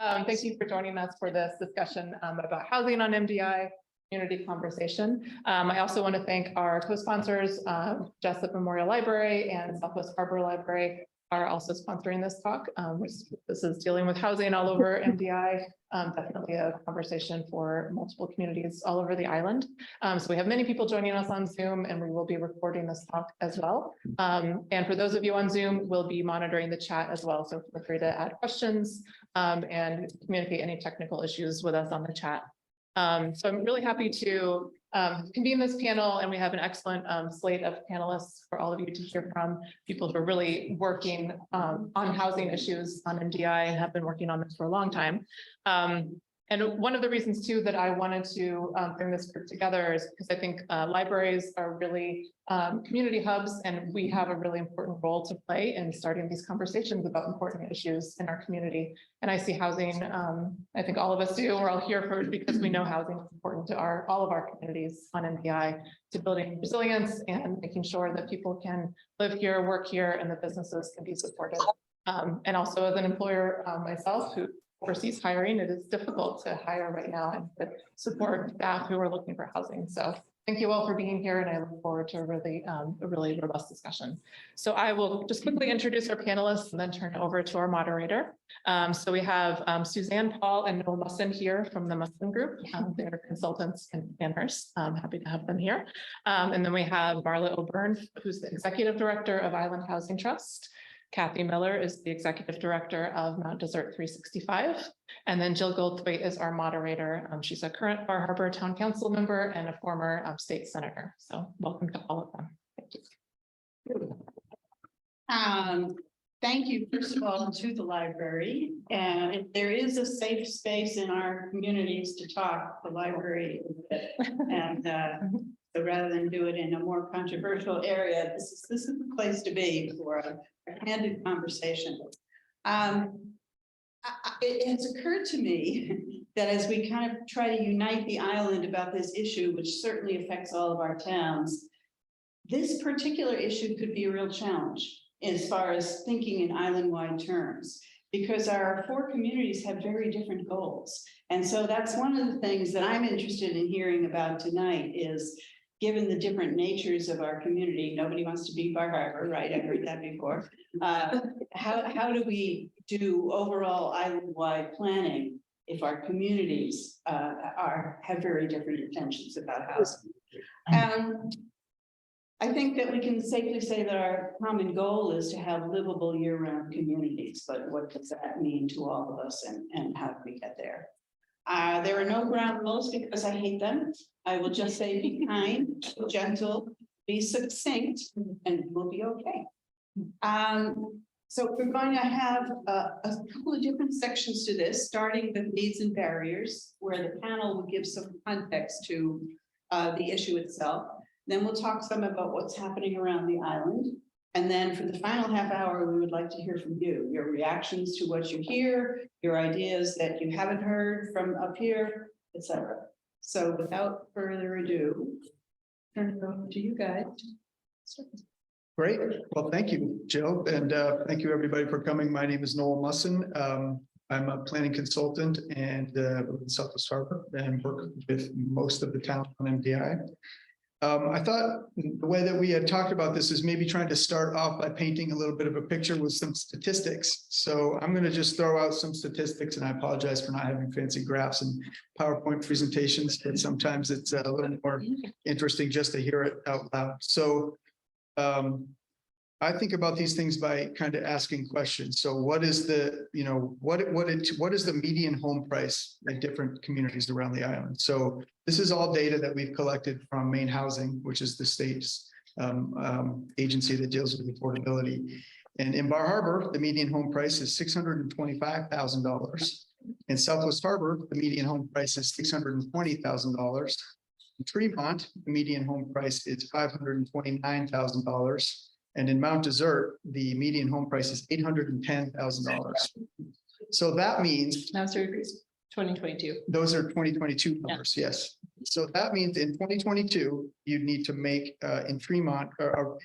Thank you for joining us for this discussion about housing on MDI, community conversation. I also want to thank our co-sponsors, Jessup Memorial Library and Southwest Harbor Library are also sponsoring this talk. This is dealing with housing all over MDI, definitely a conversation for multiple communities all over the island. So we have many people joining us on Zoom, and we will be recording this talk as well. And for those of you on Zoom, we'll be monitoring the chat as well. So feel free to add questions and communicate any technical issues with us on the chat. So I'm really happy to convene this panel, and we have an excellent slate of panelists for all of you to hear from, people who are really working on housing issues on MDI and have been working on this for a long time. And one of the reasons too that I wanted to bring this group together is because I think libraries are really community hubs, and we have a really important role to play in starting these conversations about important issues in our community. And I see housing, I think all of us do, we're all here for because we know housing is important to all of our communities on MDI, to building resilience and making sure that people can live here, work here, and the businesses can be supported. And also as an employer myself who overseas hiring, it is difficult to hire right now and to support staff who are looking for housing. So thank you all for being here, and I look forward to a really robust discussion. So I will just quickly introduce our panelists and then turn it over to our moderator. So we have Susanne, Paul, and Noel Musson here from the Musson Group. They're consultants and planners. I'm happy to have them here. And then we have Marla O'Byrne, who's the Executive Director of Island Housing Trust. Kathy Miller is the Executive Director of Mount Desert 365. And then Jill Goldthwait is our moderator. She's a current Bar Harbor Town Council member and a former state senator. So welcome to all of them. Thank you. Thank you, first of all, to the library. And if there is a safe space in our communities to talk, the library is it. And so rather than do it in a more controversial area, this is the place to be for a candid conversation. It has occurred to me that as we kind of try to unite the island about this issue, which certainly affects all of our towns, this particular issue could be a real challenge as far as thinking in island-wide terms, because our four communities have very different goals. And so that's one of the things that I'm interested in hearing about tonight is, given the different natures of our community, nobody wants to be Bar Harbor, right? I've heard that before. How do we do overall island-wide planning if our communities have very different intentions about housing? I think that we can safely say that our common goal is to have livable year-round communities, but what does that mean to all of us, and how do we get there? There are no ground rules because I hate them. I will just say be kind, be gentle, be succinct, and we'll be okay. So we're going to have a couple of different sections to this, starting with needs and barriers, where the panel will give some context to the issue itself. Then we'll talk some about what's happening around the island. And then for the final half hour, we would like to hear from you, your reactions to what you hear, your ideas that you haven't heard from up here, etc. So without further ado, turn it over to you guys. Great. Well, thank you, Jill. And thank you, everybody, for coming. My name is Noel Musson. I'm a planning consultant and in Southwest Harbor and work with most of the town on MDI. I thought the way that we had talked about this is maybe trying to start off by painting a little bit of a picture with some statistics. So I'm going to just throw out some statistics, and I apologize for not having fancy graphs and PowerPoint presentations, but sometimes it's a little more interesting just to hear it out loud. So I think about these things by kind of asking questions. So what is the, what is the median home price in different communities around the island? So this is all data that we've collected from Maine Housing, which is the state's agency that deals with affordability. And in Bar Harbor, the median home price is $625,000. In Southwest Harbor, the median home price is $620,000. In Tremont, the median home price is $529,000. And in Mount Desert, the median home price is $810,000. So that means— That's 2022. Those are 2022 numbers, yeah. Yes. So that means in 2022, you'd need to make in Tremont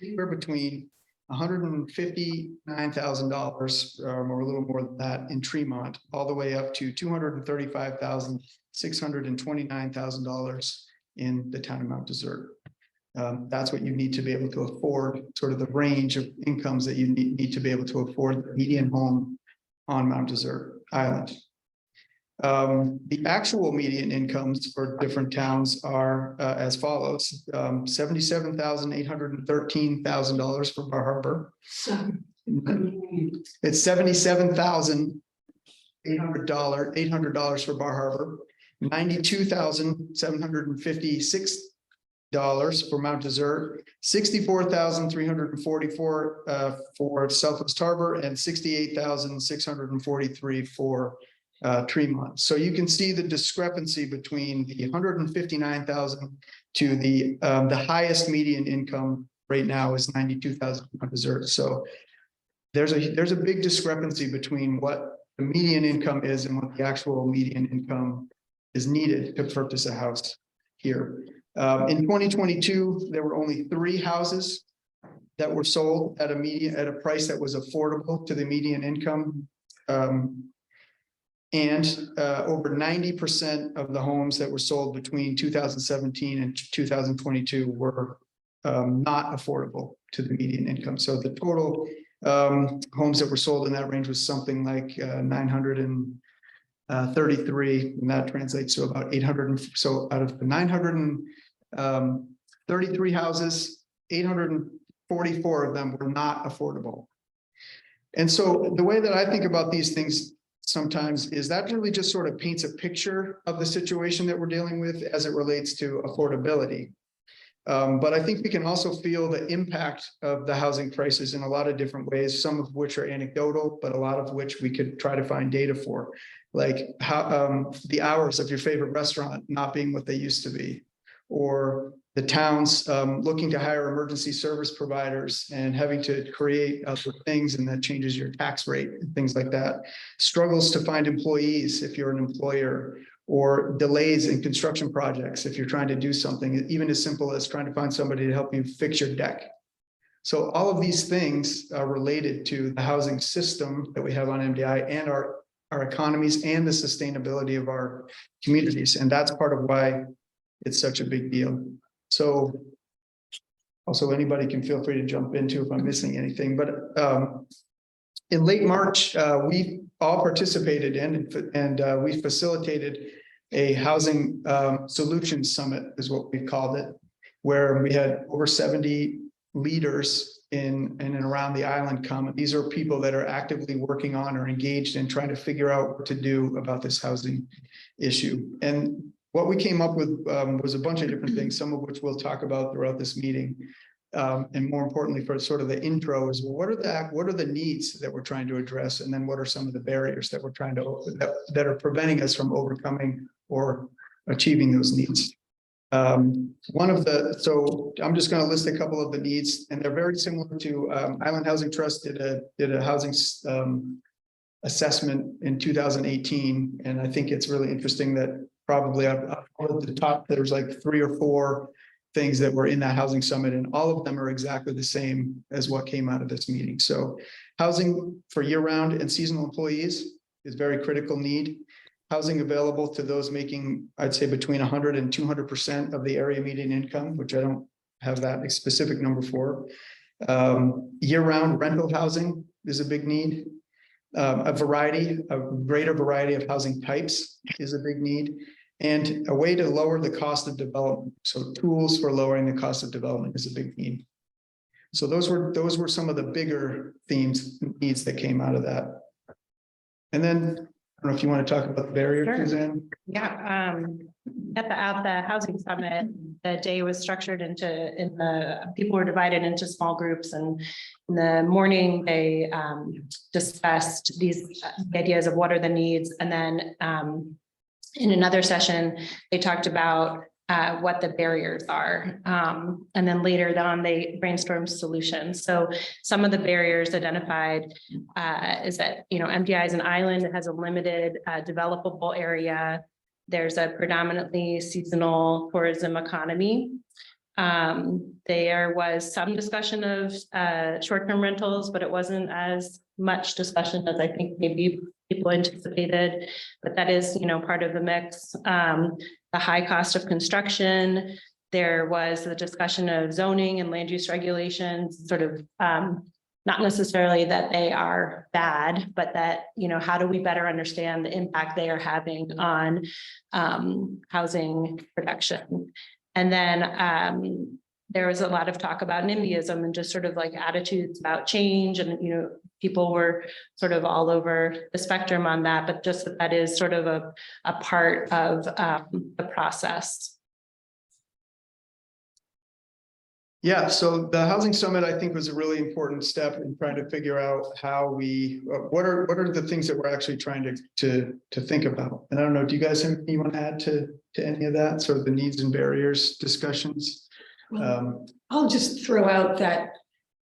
anywhere between $159,000, or a little more than that in Tremont, all the way up to $235,629,000 in the town of Mount Desert. That's what you need to be able to afford, sort of the range of incomes that you need to be able to afford the median home on Mount Desert Island. The actual median incomes for different towns are as follows: $77,813,000 for Bar Harbor. It's $77,800 for Bar Harbor, $92,756 for Mount Desert, $64,344 for Southwest Harbor, and $68,643 for Tremont. So you can see the discrepancy between the 159,000 to the highest median income right now is 92,000 on Desert. So there's a big discrepancy between what the median income is and what the actual median income is needed to purchase a house here. In 2022, there were only 3 houses that were sold at a price that was affordable to the median income. And over 90% of the homes that were sold between 2017 and 2022 were not affordable to the median income. So the total homes that were sold in that range was something like 933, and that translates to about 800. So out of the 933 houses, 844 of them were not affordable. And so the way that I think about these things sometimes is that really just sort of paints a picture of the situation that we're dealing with as it relates to affordability. But I think we can also feel the impact of the housing crisis in a lot of different ways, some of which are anecdotal, but a lot of which we could try to find data for, like how the hours of your favorite restaurant not being what they used to be, or the towns looking to hire emergency service providers and having to create other things, and that changes your tax rate and things like that. Struggles to find employees if you're an employer, or delays in construction projects if you're trying to do something, even as simple as trying to find somebody to help you fix your deck. So all of these things are related to the housing system that we have on MDI and our economies and the sustainability of our communities. And that's part of why it's such a big deal. So also anybody can feel free to jump into if I'm missing anything, but in late March, we all participated in and we facilitated a housing solutions summit is what we called it, where we had over 70 leaders in and around the island come. These are people that are actively working on or engaged in trying to figure out what to do about this housing issue. And what we came up with was a bunch of different things, some of which we'll talk about throughout this meeting. And more importantly, for sort of the intro is, well, what are the needs that we're trying to address? And then what are some of the barriers that we're trying to, that are preventing us from overcoming or achieving those needs? So I'm just going to list a couple of the needs, and they're very similar to Island Housing Trust did a housing assessment in 2018. And I think it's really interesting that probably at the top, there's like 3 or 4 things that were in that housing summit, and all of them are exactly the same as what came out of this meeting. So housing for year-round and seasonal employees is a very critical need. Housing available to those making, I'd say, between 100 and 200% of the area median income, which I don't have that specific number for. Year-round rental housing is a big need. A greater variety of housing types is a big need. And a way to lower the cost of development. So tools for lowering the cost of development is a big need. So those were some of the bigger needs that came out of that. And then, I don't know if you want to talk about the barrier, Sure. Suzanne. Yeah, at the housing summit, the day was structured people were divided into small groups, and in the morning they discussed these ideas of what are the needs, and then in another session they talked about what the barriers are, and then later on they brainstormed solutions. So some of the barriers identified is that, MDI is an island, it has a limited developable area. There's a predominantly seasonal tourism economy. There was some discussion of short-term rentals, but it wasn't as much discussion as I think maybe people anticipated, but that is, part of the mix. The high cost of construction. There was the discussion of zoning and land use regulations, sort of not necessarily that they are bad, but that, how do we better understand the impact they are having on housing production? And then there was a lot of talk about NIMBYism and just sort of like attitudes about change. And, people were sort of all over the spectrum on that, but just that is sort of a part of the process. Yeah, so the Housing Summit, I think, was a really important step in trying to figure out how we, what are the things that we're actually trying to think about? And I don't know, do you guys have anything you want to add to any of that, sort of the needs and barriers discussions? I'll just throw out that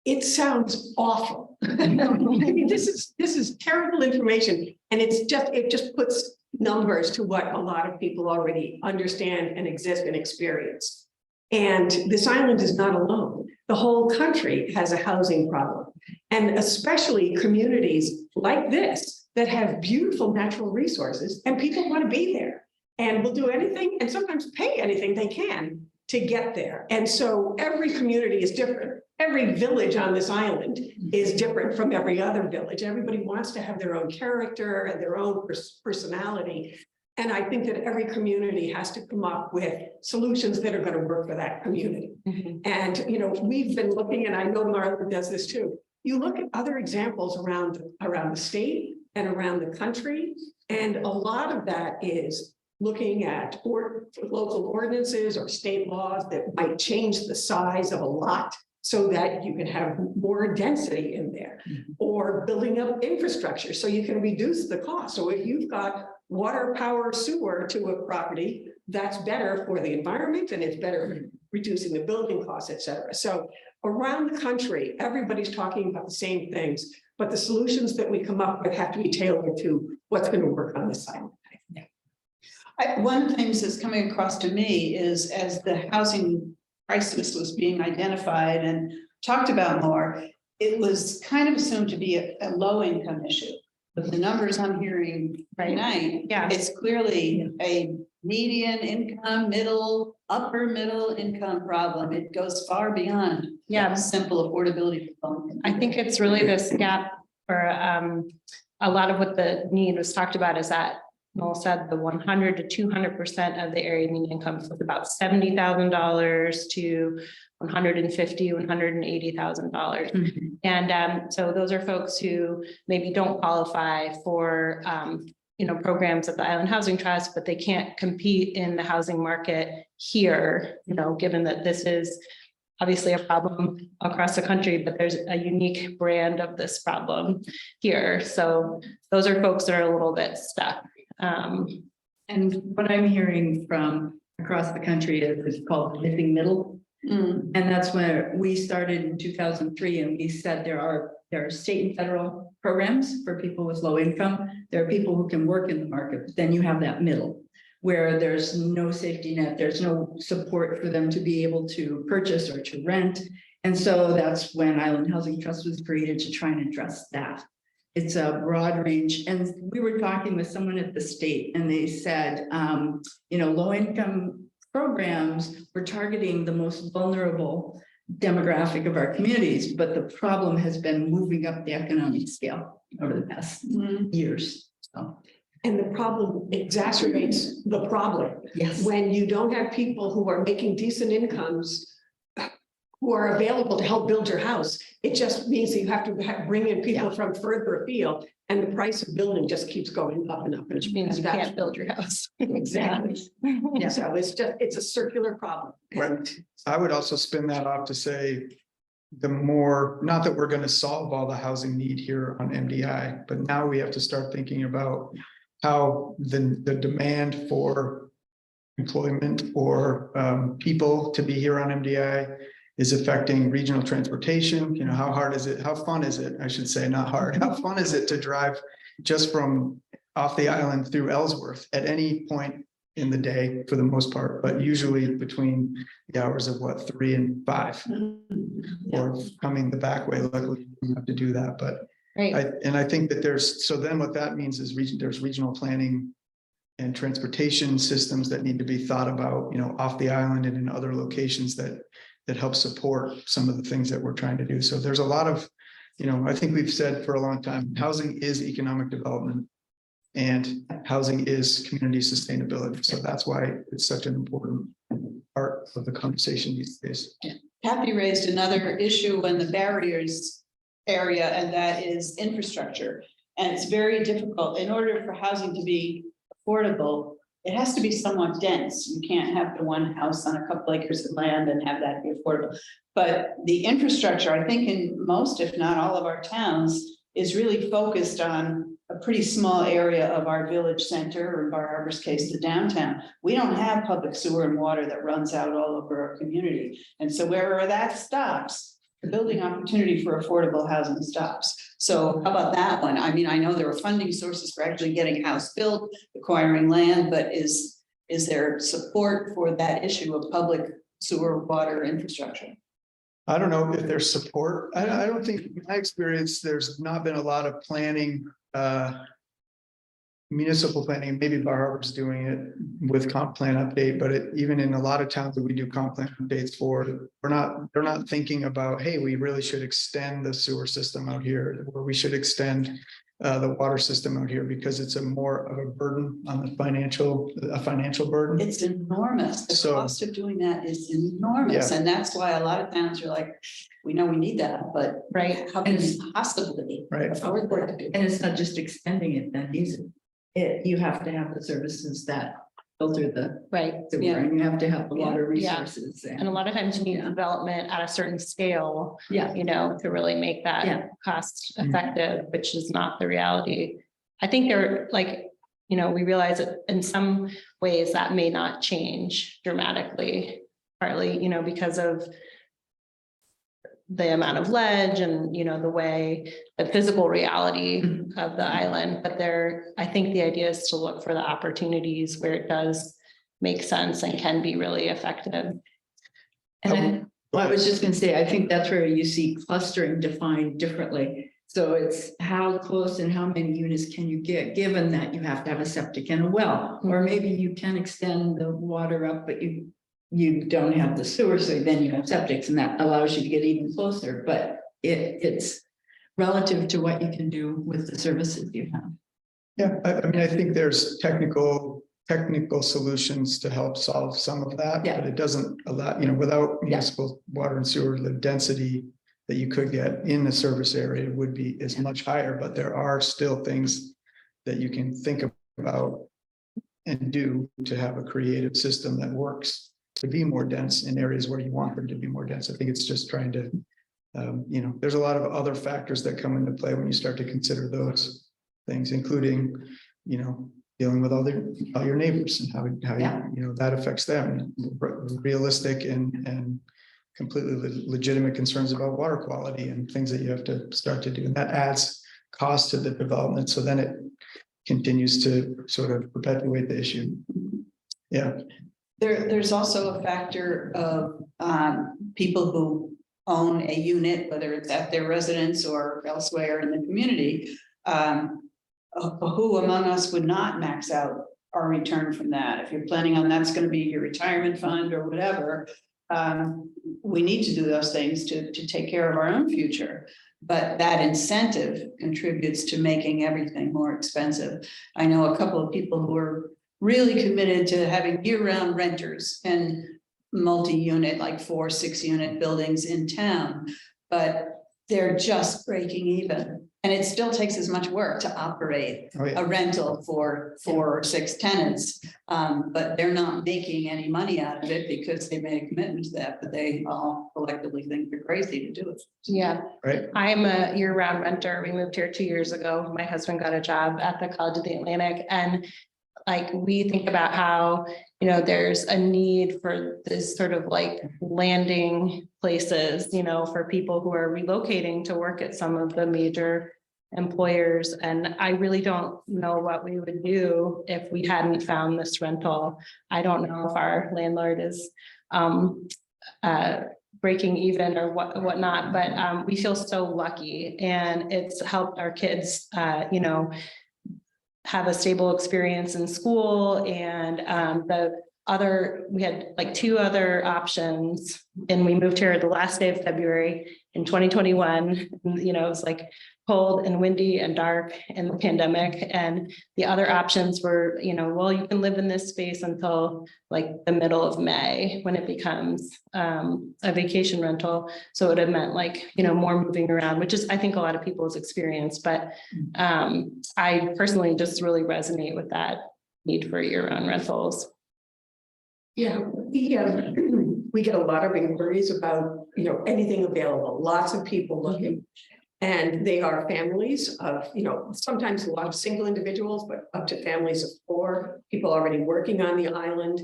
it sounds awful. I mean, this is terrible information, and it just puts numbers to what a lot of people already understand and exist and experience. And this island is not alone. The whole country has a housing problem, and especially communities like this that have beautiful natural resources, and people want to be there and will do anything and sometimes pay anything they can to get there. And so every community is different. Every village on this island is different from every other village. Everybody wants to have their own character and their own personality. And I think that every community has to come up with solutions that are going to work for that community. And, we've been looking, and I know Marla does this too. You look at other examples around the state and around the country, and a lot of that is looking at local ordinances or state laws that might change the size of a lot so that you can have more density in there, or building up infrastructure so you can reduce the cost. So if you've got water, power, sewer to a property, that's better for the environment, and it's better reducing the building costs, et cetera. So around the country, everybody's talking about the same things, but the solutions that we come up with have to be tailored to what's going to work on this island. One of the things that's coming across to me is, as the housing crisis was being identified and talked about more, it was kind of assumed to be a low income issue. But the numbers I'm hearing right now, it's clearly a median income, upper middle income problem. It goes far beyond simple affordability. I think it's really this gap, or a lot of what the need was talked about is that Noel said the 100 to 200% of the area median income is about $70,000 to $150,000, $180,000. And so those are folks who maybe don't qualify for programs at the Island Housing Trust, but they can't compete in the housing market here, given that this is obviously a problem across the country, but there's a unique brand of this problem here. So those are folks that are a little bit stuck. And what I'm hearing from across the country is called missing middle. And that's where we started in 2003, and we said there are state and federal programs for people with low income. There are people who can work in the market, but then you have that middle where there's no safety net, there's no support for them to be able to purchase or to rent. And so that's when Island Housing Trust was created, to try and address that. It's a broad range. And we were talking with someone at the state, and they said, low income programs were targeting the most vulnerable demographic of our communities, but the problem has been moving up the economic scale over the past years. So. And the problem exacerbates the problem. Yes. When you don't have people who are making decent incomes who are available to help build your house, it just means that you have to bring in people from further afield, and the price of building just keeps going up and up. Which means you can't build your house. Exactly. So it's a circular problem. Right. I would also spin that off to say, not that we're going to solve all the housing need here on MDI, but now we have to start thinking about how the demand for employment or people to be here on MDI is affecting regional transportation. How hard is it? How fun is it? I should say, not hard. How fun is it to drive just from off the island through Ellsworth at any point in the day for the most part, but usually between the hours of 3 and 5. Or coming the back way, luckily you don't have to do that, but Right. I think that then what that means is there's regional planning and transportation systems that need to be thought about, off the island and in other locations that help support some of the things that we're trying to do. So there's a lot of, I think we've said for a long time, housing is economic development and housing is community sustainability. So that's why it's such an important part of the conversation these days. Kathy raised another issue in the barriers area, and that is infrastructure. And it's very difficult. In order for housing to be affordable, it has to be somewhat dense. You can't have the one house on a couple acres of land and have that be affordable. But the infrastructure, I think in most, if not all of our towns, is really focused on a pretty small area of our village center, or in Bar Harbor's case, the downtown. We don't have public sewer and water that runs out all over our community. And so wherever that stops, the building opportunity for affordable housing stops. So how about that one? I mean, I know there are funding sources for actually getting a house built, acquiring land, but is there support for that issue of public sewer, water infrastructure? I don't know if there's support. I don't think, in my experience, there's not been a lot of planning, municipal planning. Maybe Bar Harbor's doing it with comp plan update, but even in a lot of towns that we do comp plan updates for, they're not thinking about, hey, we really should extend the sewer system out here, or we should extend the water system out here, because it's a more of a burden on the financial burden. It's enormous. The So- cost of doing that is enormous. And that's why a lot of towns are like, we know we need that, but Right. how can we possibly Right. afford that? And it's not just extending it then, is it? You have to have the services that filter the Right. sewer, Yeah. and you have to have the water Yeah. resources. And a lot of times you need Yeah. development at a certain scale, Yeah, to really make Yeah. that cost effective, which is not the reality. I think they're like, we realize that in some ways that may not change dramatically, partly, because of the amount of ledge and, the way, the physical reality of the island. But I think the idea is to look for the opportunities where it does make sense and can be really effective. and I was just gonna say, I think that's where you see clustering defined differently. So it's how close and how many units can you get, given that you have to have a septic and a well, or maybe you can extend the water up, but you don't have the sewer, so then you have septics, and that allows you to get even closer, but it's relative to what you can do with the services you have. Yeah, I mean, I think there's technical solutions to help solve some of that, Yeah. but it doesn't allow, without municipal water and sewer, the density that you could get in the service area is much higher, but there are still things that you can think about and do to have a creative system that works to be more dense in areas where you want them to be more dense. I think it's just trying to, there's a lot of other factors that come into play when you start to consider those things, including, dealing with all your neighbors and how that affects them. Realistic and completely legitimate concerns about water quality and things that you have to start to do. And that adds cost to the development. So then it continues to sort of perpetuate the issue. Yeah. There's also a factor of people who own a unit, whether it's at their residence or elsewhere in the community. Who among us would not max out our return from that? If you're planning on that's going to be your retirement fund or whatever, we need to do those things to take care of our own future. But that incentive contributes to making everything more expensive. I know a couple of people who are really committed to having year-round renters and multi-unit, like 4-6 unit buildings in town, but they're just breaking even. And it still takes as much work to operate a rental for 4 or 6 tenants. But they're not making any money out of it because they made a commitment to that, but they all collectively think they're crazy to do it. Yeah. Right. I'm a year-round renter. We moved here 2 years ago. My husband got a job at the College of the Atlantic, and we think about how, there's a need for this sort of landing places, for people who are relocating to work at some of the major employers. And I really don't know what we would do if we hadn't found this rental. I don't know if our landlord is breaking even or whatnot, but we feel so lucky, and it's helped our kids, you know, have a stable experience in school. And we had like 2 other options, and we moved here the last day of February in 2021. You know, it was like cold and windy and dark in the pandemic. And the other options were, you know, well, you can live in this space until like the middle of May, when it becomes a vacation rental. So it would have meant like, you know, more moving around, which is, I think, a lot of people's experience. But I personally just really resonate with that need for year-round rentals. Yeah, we get a lot of inquiries about, you know, anything available, lots of people looking. And they are families of, you know, sometimes a lot of single individuals, but up to families of 4 people already working on the island.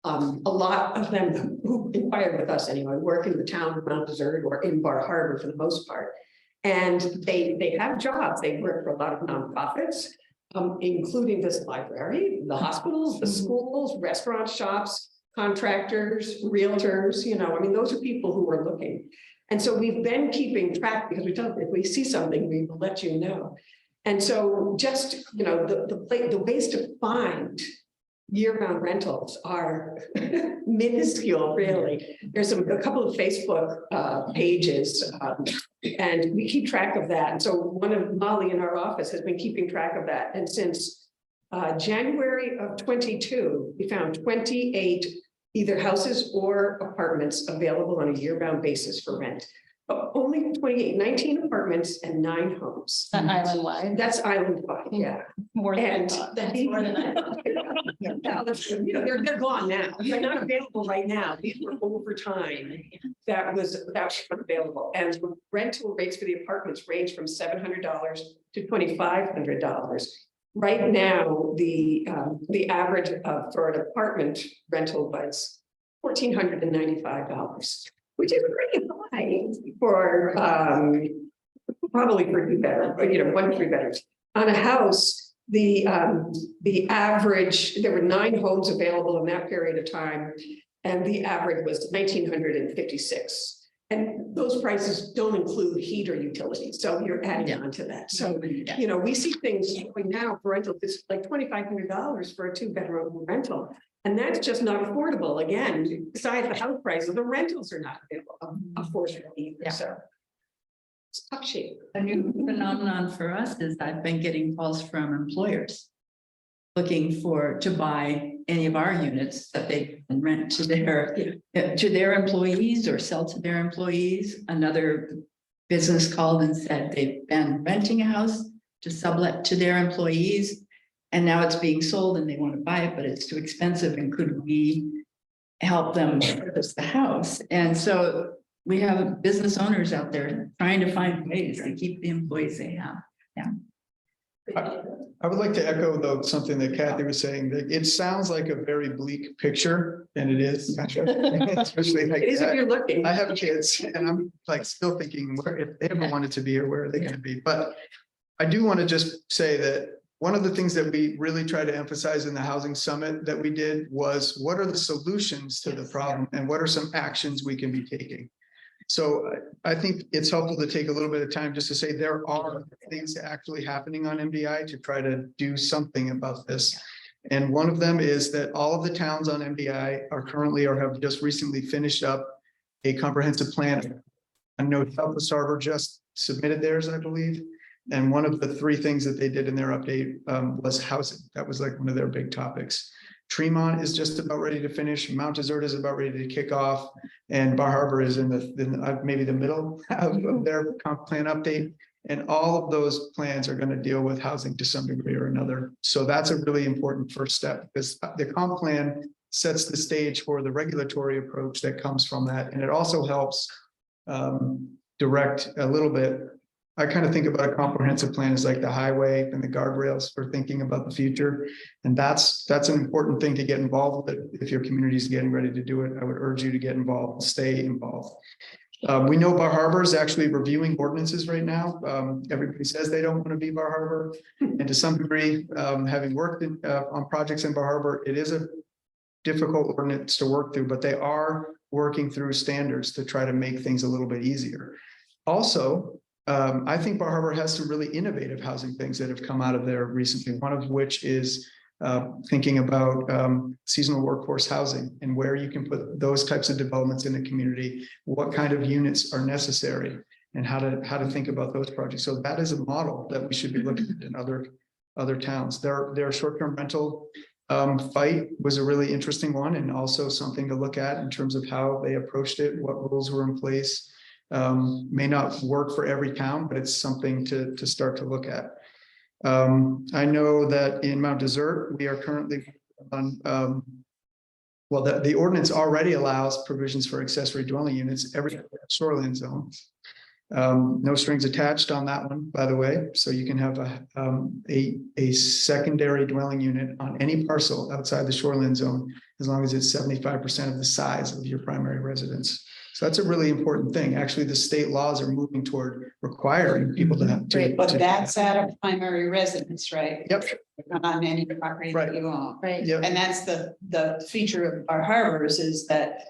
A lot of them who inquired with us anyway, work in the town of Mount Desert or in Bar Harbor for the most part. And they have jobs. They work for a lot of nonprofits, including this library, the hospitals, the schools, restaurant shops, contractors, realtors, you know, I mean, those are people who are looking. And so we've been keeping track, because we tell them if we see something, we will let you know. And so just, you know, the ways to find year-round rentals are minuscule, really. There's a couple of Facebook pages, and we keep track of that. And so one of Molly in our office has been keeping track of that. And since January of 22, we found 28 either houses or apartments available on a year-round basis for rent. But only 28, 19 apartments and 9 homes. Island-wide. That's island-wide, yeah. More than I And thought. that's more than I thought. You know, they're gone now. They're not available right now. These were over time that was available. And rental rates for the apartments range from $700 to $2,500. Right now, the average for an apartment rental was $1,495, which is pretty high for probably for 2 bedrooms, but you know, 1 to 3 bedrooms. On a house, the average, there were 9 homes available in that period of time, and the average was $1,956. And those prices don't include heat or utilities, so you're adding on to that. So, you know, we see things going now for rental, it's like $2,500 for a 2-bedroom rental. And that's just not affordable. Again, besides the house prices, the rentals are not affordable either. So it's tough shape. A new phenomenon for us is I've been getting calls from employers looking to buy any of our units that they can rent to their employees or sell to their employees. Another business called and said they've been renting a house to sublet to their employees, and now it's being sold and they want to buy it, but it's too expensive. And could we help them purchase the house? And so we have business owners out there trying to find ways to keep the employees they have. Yeah. I would like to echo though something that Kathy was saying, that it sounds like a very bleak picture, and it is, especially like It is if you're looking. I have kids and I'm like still thinking, where, if they ever wanted to be here, where are they going to be? But I do want to just say that one of the things that we really try to emphasize in the housing summit that we did was, what are the solutions to the problem and what are some actions we can be taking? So I think it's helpful to take a little bit of time just to say there are things actually happening on MDI to try to do something about this. And one of them is that all of the towns on MDI are currently or have just recently finished up a comprehensive plan. I know Southwest Harbor just submitted theirs, I believe. And one of the 3 things that they did in their update was housing. That was like one of their big topics. Tremont is just about ready to finish. Mount Desert is about ready to kick off, and Bar Harbor is in maybe the middle of their comp plan update. And all of those plans are going to deal with housing to some degree or another. So that's a really important first step, because the comp plan sets the stage for the regulatory approach that comes from that, and it also helps direct a little bit. I kind of think about a comprehensive plan as like the highway and the guardrails for thinking about the future. And that's an important thing to get involved with. If your community is getting ready to do it, I would urge you to get involved, stay involved. We know Bar Harbor is actually reviewing ordinances right now. Everybody says they don't want to be Bar Harbor. And to some degree, having worked on projects in Bar Harbor, it is a difficult ordinance to work through, but they are working through standards to try to make things a little bit easier. Also, I think Bar Harbor has some really innovative housing things that have come out of there recently, one of which is thinking about seasonal workforce housing and where you can put those types of developments in the community, what kind of units are necessary, and how to think about those projects. So that is a model that we should be looking at in other towns. Their short-term rental fight was a really interesting one, and also something to look at in terms of how they approached it, what rules were in place. May not work for every town, but it's something to start to look at. I know that in Mount Desert, we are currently on, well, the ordinance already allows provisions for accessory dwelling units every shoreline zone. No strings attached on that one, by the way. So you can have a secondary dwelling unit on any parcel outside the shoreline zone, as long as it's 75% of the size of your primary residence. So that's a really important thing. Actually, the state laws are moving toward requiring people to have to. Great, but that's at a primary residence, right? Yep. Not on any property Right. that you own. Right. Yep. And that's the feature of our harbors is that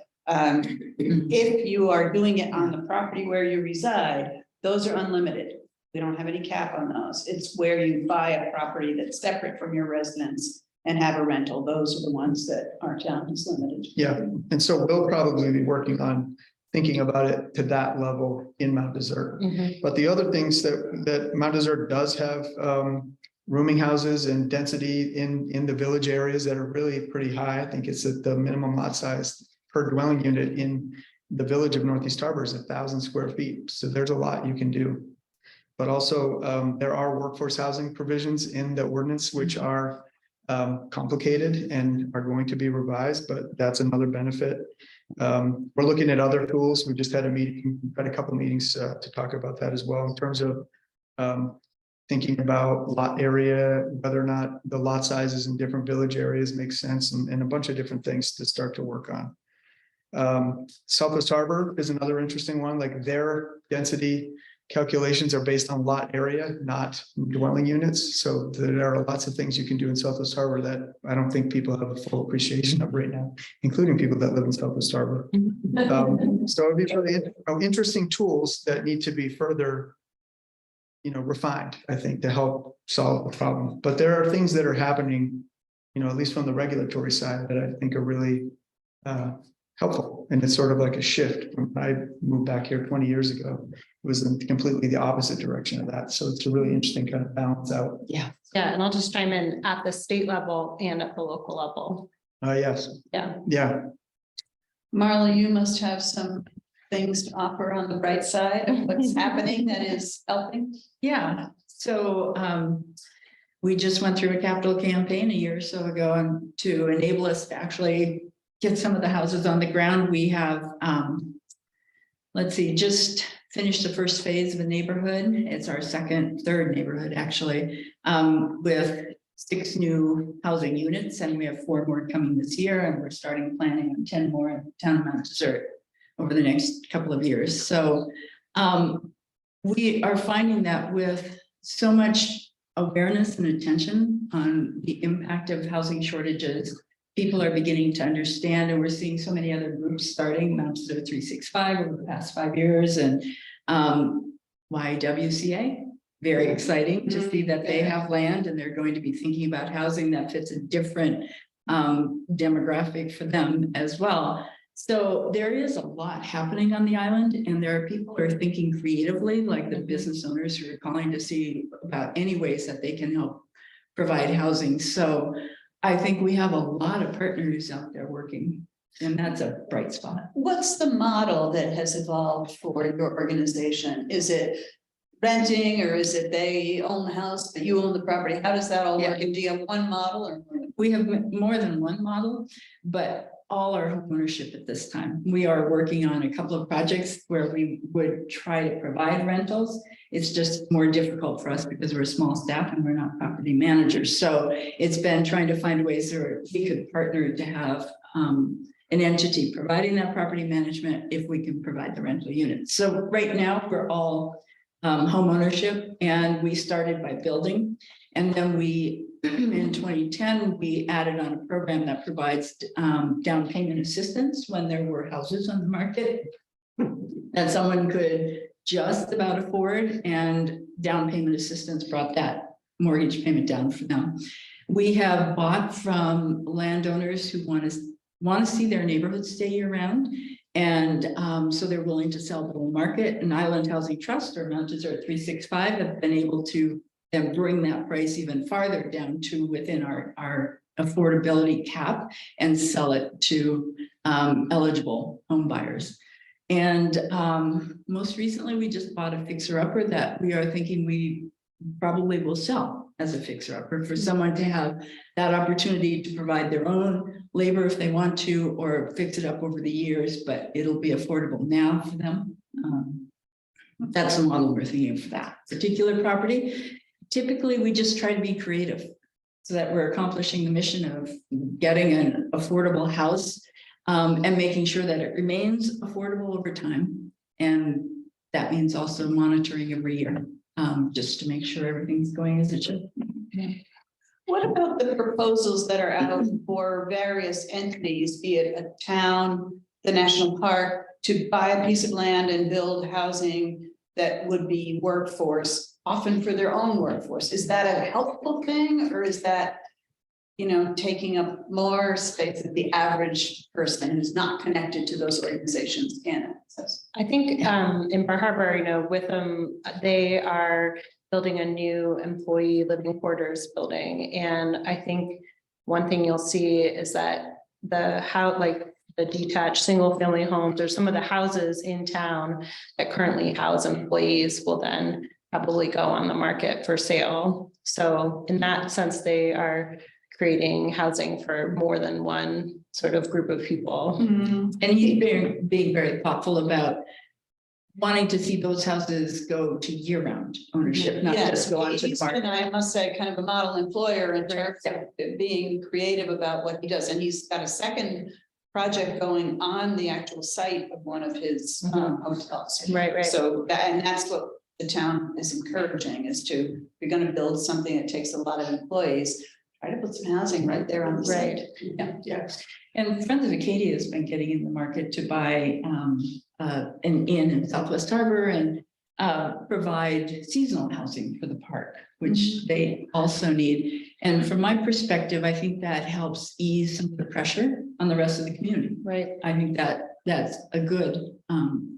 if you are doing it on the property where you reside, those are unlimited. We don't have any cap on those. It's where you buy a property that's separate from your residence and have a rental. Those are the ones that our town is limited. Yeah, and so we'll probably be working on thinking about it to that level in Mount Desert. But the other things that Mount Desert does have rooming houses and density in the village areas that are really pretty high. I think it's at the minimum lot size per dwelling unit in the village of Northeast Harbor is 1,000 square feet. So there's a lot you can do. But also there are workforce housing provisions in the ordinance, which are complicated and are going to be revised, but that's another benefit. We're looking at other tools. We just had a meeting, had a couple of meetings to talk about that as well in terms of thinking about lot area, whether or not the lot sizes in different village areas make sense, and a bunch of different things to start to work on. Southwest Harbor is another interesting one, like their density calculations are based on lot area, not dwelling units. So there are lots of things you can do in Southwest Harbor that I don't think people have a full appreciation of right now, including people that live in Southwest Harbor. So it'd be really interesting tools that need to be further, refined, I think, to help solve the problem. But there are things that are happening, at least from the regulatory side, that I think are really helpful. And it's sort of like a shift. When I moved back here 20 years ago, it was in completely the opposite direction of that. So it's a really interesting kind of balance out. Yeah, and I'll just chime in at the state level and at the local level. Yes. Yeah. Yeah. Marla, you must have some things to offer on the bright side of what's happening that is helping. Yeah, so we just went through a capital campaign a year or so ago, and to enable us to actually get some of the houses on the ground, we have, just finished the first phase of a neighborhood. It's our third neighborhood actually, with 6 new housing units, and we have 4 more coming this year, and we're starting planning on 10 more in the town of Mount Desert over the next couple of years. So we are finding that with so much awareness and attention on the impact of housing shortages, people are beginning to understand, and we're seeing so many other groups starting, Mount Desert 365 over the past 5 years, and YWCA. Very exciting to see that they have land and they're going to be thinking about housing that fits a different demographic for them as well. So there is a lot happening on the island, and there are people who are thinking creatively, like the business owners who are calling to see about any ways that they can help provide housing. So I think we have a lot of partners out there working, and that's a bright spot. What's the model that has evolved for your organization? Is it renting, or is it they own the house, but you own the property? How does that all work? And do you have one model or? We have more than one model, but all are home ownership at this time. We are working on a couple of projects where we would try to provide rentals. It's just more difficult for us because we're a small staff and we're not property managers. So it's been trying to find ways where we could partner to have an entity providing that property management if we can provide the rental units. So right now, we're all home ownership, and we started by building. And then we, in 2010, we added on a program that provides down payment assistance when there were houses on the market that someone could just about afford, and down payment assistance brought that mortgage payment down for them. We have bought from landowners who want to see their neighborhood stay year round. And so they're willing to sell the whole market. And Island Housing Trust, or Mount Desert 365, have been able to then bring that price even farther down to within our affordability cap and sell it to eligible home buyers. And most recently, we just bought a fixer-upper that we are thinking we probably will sell as a fixer-upper for someone to have that opportunity to provide their own labor if they want to, or fix it up over the years, but it'll be affordable now for them. That's the model we're thinking for that particular property. Typically, we just try to be creative so that we're accomplishing the mission of getting an affordable house and making sure that it remains affordable over time. And that means also monitoring every year, just to make sure everything's going as it should. What about the proposals that are out for various entities, be it a town, the national park, to buy a piece of land and build housing that would be workforce, often for their own workforce? Is that a helpful thing, or is that, you know, taking up more space that the average person who's not connected to those organizations can access? I think in Bar Harbor, you know, with them, they are building a new employee living quarters building. And I think one thing you'll see is that the detached single family homes, or some of the houses in town that currently house employees, will then probably go on the market for sale. So in that sense, they are creating housing for more than one sort of group of people. Mm-hmm. And he's being very thoughtful about wanting to see those houses go to year-round ownership, not just go on to the He's market. been, I must say, kind of a model employer in terms of being creative about what he does. And he's got a second project going on the actual site of one of his hotels. Right. So that's what the town is encouraging, is to, if you're going to build something that takes a lot of employees, try to put some housing right there on the site. Yeah. And Friends of Acadia has been getting in the market to buy an inn in Southwest Harbor and provide seasonal housing for the park, which they also need. And from my perspective, I think that helps ease some of the pressure on the rest of the community. Right. I think that that's a good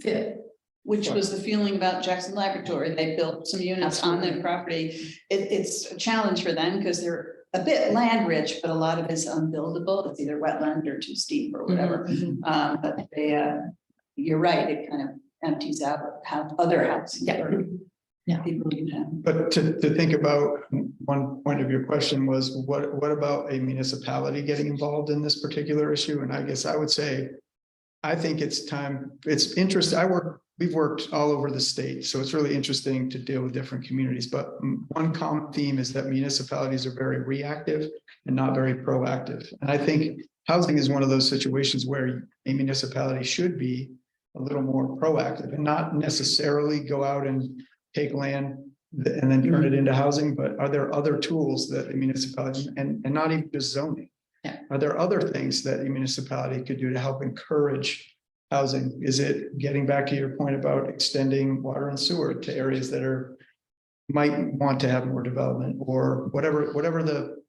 fit. Which was the feeling about Jackson Laboratory. They built some units on their property. It's a challenge for them because they're a bit land rich, but a lot of it's unbuildable. It's either wetland or too steep or whatever. But you're right, it kind of empties out other houses. Yeah. People can have. But to think about, one point of your question was, what about a municipality getting involved in this particular issue? And I guess I would say, I think it's time, it's interesting. We've worked all over the state, so it's really interesting to deal with different communities. But one common theme is that municipalities are very reactive and not very proactive. And I think housing is one of those situations where a municipality should be a little more proactive and not necessarily go out and take land and then turn it into housing. But are there other tools that a municipality, and not even just zoning? Yeah. Are there other things that a municipality could do to help encourage housing? Is it getting back to your point about extending water and sewer to areas that might want to have more development, or whatever the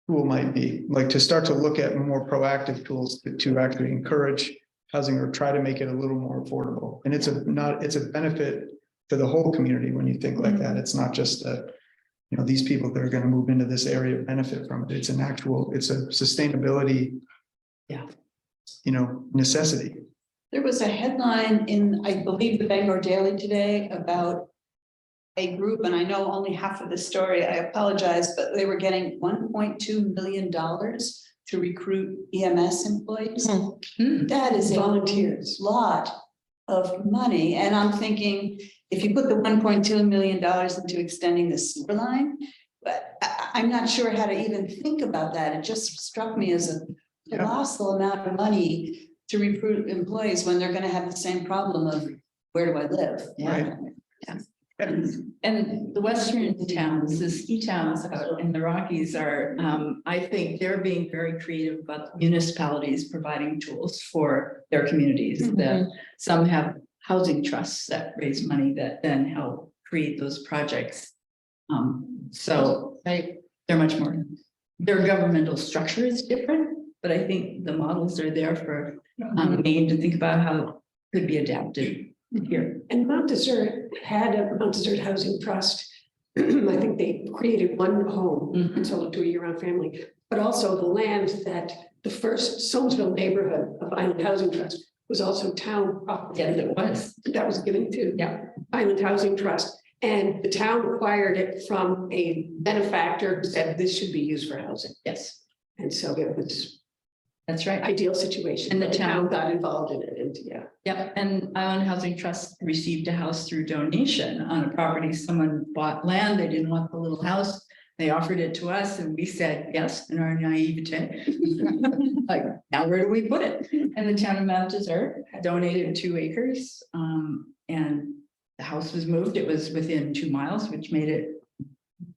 tool might be, like to start to look at more proactive tools to actually encourage housing or try to make it a little more affordable. And it's a benefit to the whole community when you think like that. It's not just these people that are going to move into this area benefit from it. It's a sustainability, necessity. There was a headline in, I believe, the Bangor Daily today about a group, and I know only half of the story, I apologize, but they were getting $1.2 million to recruit EMS employees. That is Volunteers. a lot of money. And I'm thinking, if you put the $1.2 million into extending the sewer line, but I'm not sure how to even think about that. It just struck me as a colossal amount of money to recruit employees when they're gonna have the same problem of where do I live? Right. And the western towns, the ski towns out in the Rockies are, I think they're being very creative about municipalities providing tools for their communities. That some have housing trusts that raise money that then help create those projects. So they're much more, their governmental structure is different, but I think the models are there for Maine to think about how it could be adapted here. And Mount Desert had a Mount Desert Housing Trust. I think they created one home and sold it to a year-round family, but also the land that the first Somersville neighborhood of Island Housing Trust was also town property. Yes, it was. That was given to Yeah. Island Housing Trust. And the town acquired it from a benefactor who said this should be used for housing. Yes, And so it was that's right. ideal situation. And the but town- got involved in it and yeah. Yep, and Island Housing Trust received a house through donation on a property. Someone bought land, they didn't want the little house. They offered it to us and we said yes in our naivete. Like, now where do we put it? And the town of Mount Desert donated 2 acres. And the house was moved. It was within 2 miles, which made it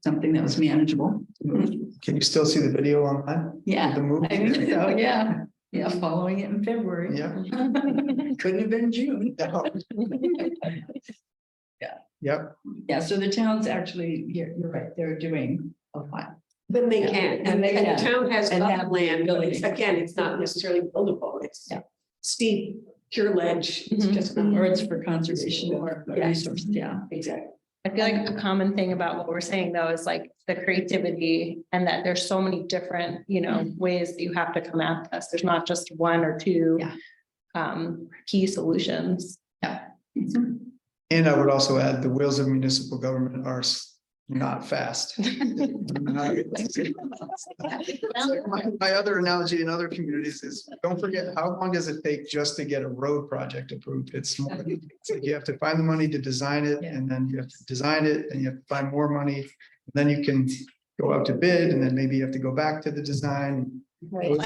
something that was manageable. Can you still see the video online? Yeah, The movie? I think so, yeah. Yeah, following it in February. Yeah. Couldn't have been June. Yep. Yeah, so the towns actually, you're right, they're doing a lot. Then they Yeah. can, And and they and can. the town has And enough have the land, but it's, ability. again, it's not necessarily buildable, it's Yeah. steep, pure ledge, it's Mhm. just not. Or it's for conservation or Yeah. resource, yeah. Exactly. I feel like a common thing about what we're saying though is like the creativity and that there's so many different, ways that you have to come at this. There's not just one or two Yeah. key solutions. And I would also add, the wheels of municipal government are not fast. My other analogy in other communities is, don't forget, how long does it take just to get a road project approved? It's more, it's like you have to find the money to design it, and then you have to design it, and you have to find more money. Then you can go out to bid, and then maybe you have to go back to the design.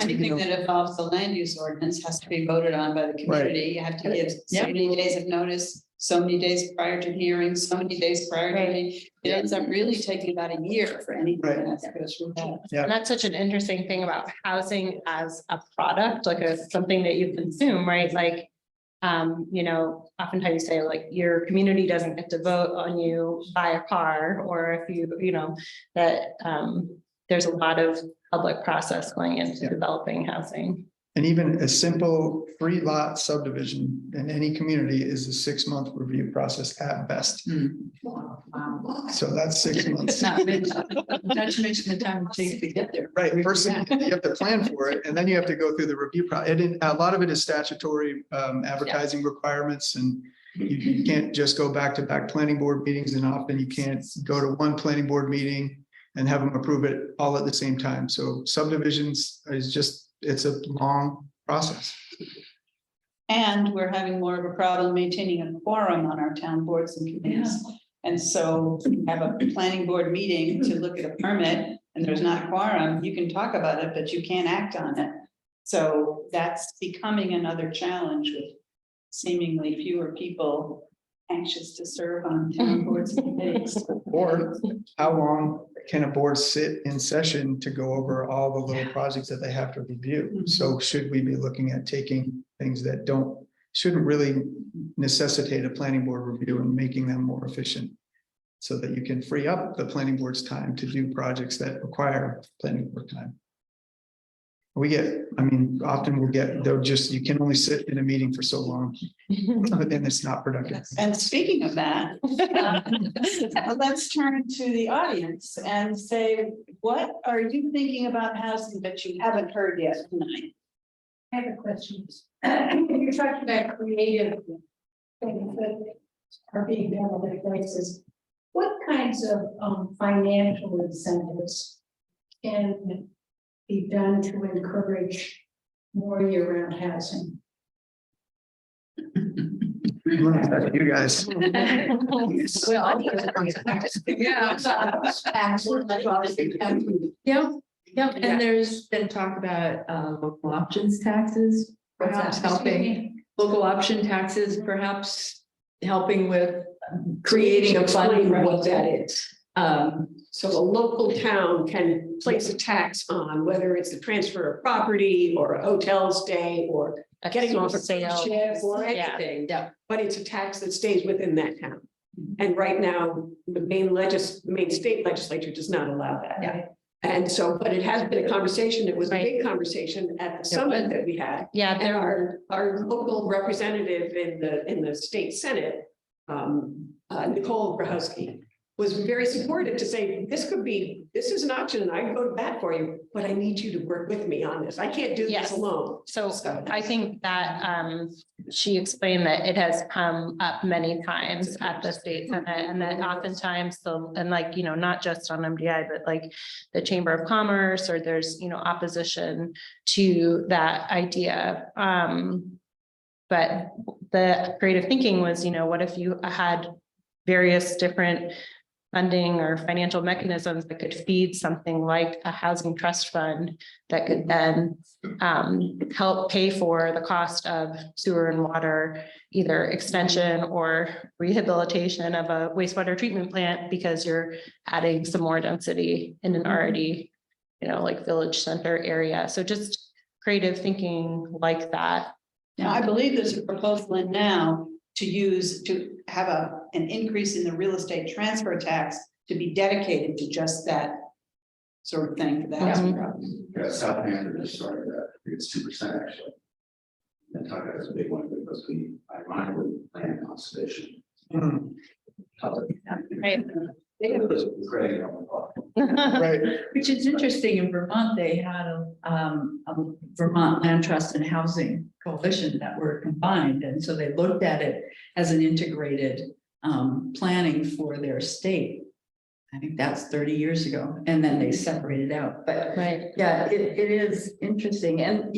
Anything that involves the land use ordinance has to be voted on by the community. You have to give so many days of notice, so many days prior to hearing, so many days prior to. It ends up really taking about a year for anything Right. that has to go through that. Yeah. And that's such an interesting thing about housing as a product, like something that you consume, right? Like, oftentimes you say like your community doesn't get to vote on you buy a car, or if that there's a lot of public process going into Yeah. developing housing. And even a simple free lot subdivision in any community is a 6-month review process at best. So that's 6 months. Not to mention the time it takes to get there. Right, first thing, you have to plan for it, and then you have to go through the review process. And a lot of it is statutory advertising requirements, and you can't just go back-to-back planning board meetings, and often you can't go to one planning board meeting and have them approve it all at the same time. So subdivisions is just, it's a long process. And we're having more of a problem maintaining a quorum on our town boards and committees. And so you have a planning board meeting to look at a permit and there's not a quorum, you can talk about it, but you can't act on it. So that's becoming another challenge with seemingly fewer people anxious to serve on town boards and committees. Or how long can a board sit in session to go over all the little projects that they have to review? So should we be looking at taking things that shouldn't really necessitate a planning board review and making them more efficient? So that you can free up the planning board's time to do projects that require planning board time. Often you can only sit in a meeting for so long, but then it's not productive. And speaking of that, let's turn to the audience and say, what are you thinking about housing that you haven't heard yet tonight? I have a question. You're talking about creative things that are being done in other places. What kinds of financial incentives can be done to encourage more year-round housing? You guys. Yeah. Yeah, and there's been talk about local options taxes, perhaps helping, local option taxes, perhaps helping with creating a fund. Explain what that for is. um, So a local town can place a tax on whether it's the transfer of property or a hotel stay or getting off a Sale. ship or Yeah. anything. Yeah. But it's a tax that stays within that town. And right now, the main state legislature does not allow that. Yeah. And so, but it has been a conversation. It was a big conversation at the summit that we had. Yeah, And there our local representative in the state senate, Nicole Grahowski, was very supportive to say, this is an option and I can go to bat for you, but I need you to work with me on this. I can't do Yes. this alone. So I think that she explained that it has come up many times at the state senate and that oftentimes not just on MDI, but like the Chamber of Commerce or there's, opposition to that idea. But the creative thinking was, what if you had various different funding or financial mechanisms that could feed something like a housing trust fund that could then help pay for the cost of sewer and water, either extension or rehabilitation of a wastewater treatment plant, because you're adding some more density in an already, like village center area. So just creative thinking like that. Now, I believe there's a proposal in now to have an increase in the real estate transfer tax to be dedicated to just that sort of thing for the housing problem. Yeah, Southampton just started that. I think it's 2% actually. And Tucker has a big one because we ironically plan conservation. Hmm. Right. Great. Right. Which is interesting, in Vermont, they had a Vermont Land Trust and Housing Coalition that were combined, and so they looked at it as an integrated planning for their state. I think that's 30 years ago, and then they separated out, but Right. yeah, it is interesting. And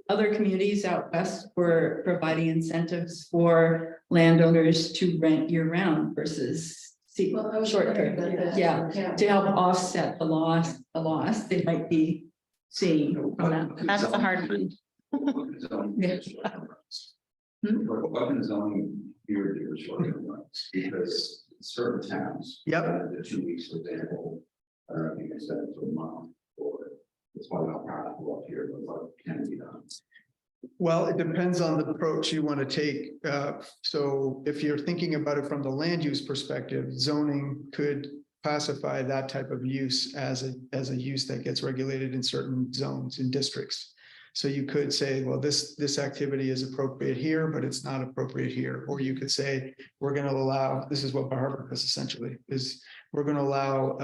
other communities out west were providing incentives for landowners to rent year round versus short term. Yeah, to help offset the loss they might be seeing from that. That's the hard one. What can zoning here do short-term rentals? Because certain towns. Yep. The 2 weeks, for example, I think it's set for a month, or it's why not practical up here, but what can be done. Well, it depends on the approach you want to take. So if you're thinking about it from the land use perspective, zoning could classify that type of use as a use that gets regulated in certain zones and districts. So you could say, well, this activity is appropriate here, but it's not appropriate here. Or you could say, we're going to allow, this is what Bar Harbor does essentially, is we're going to allow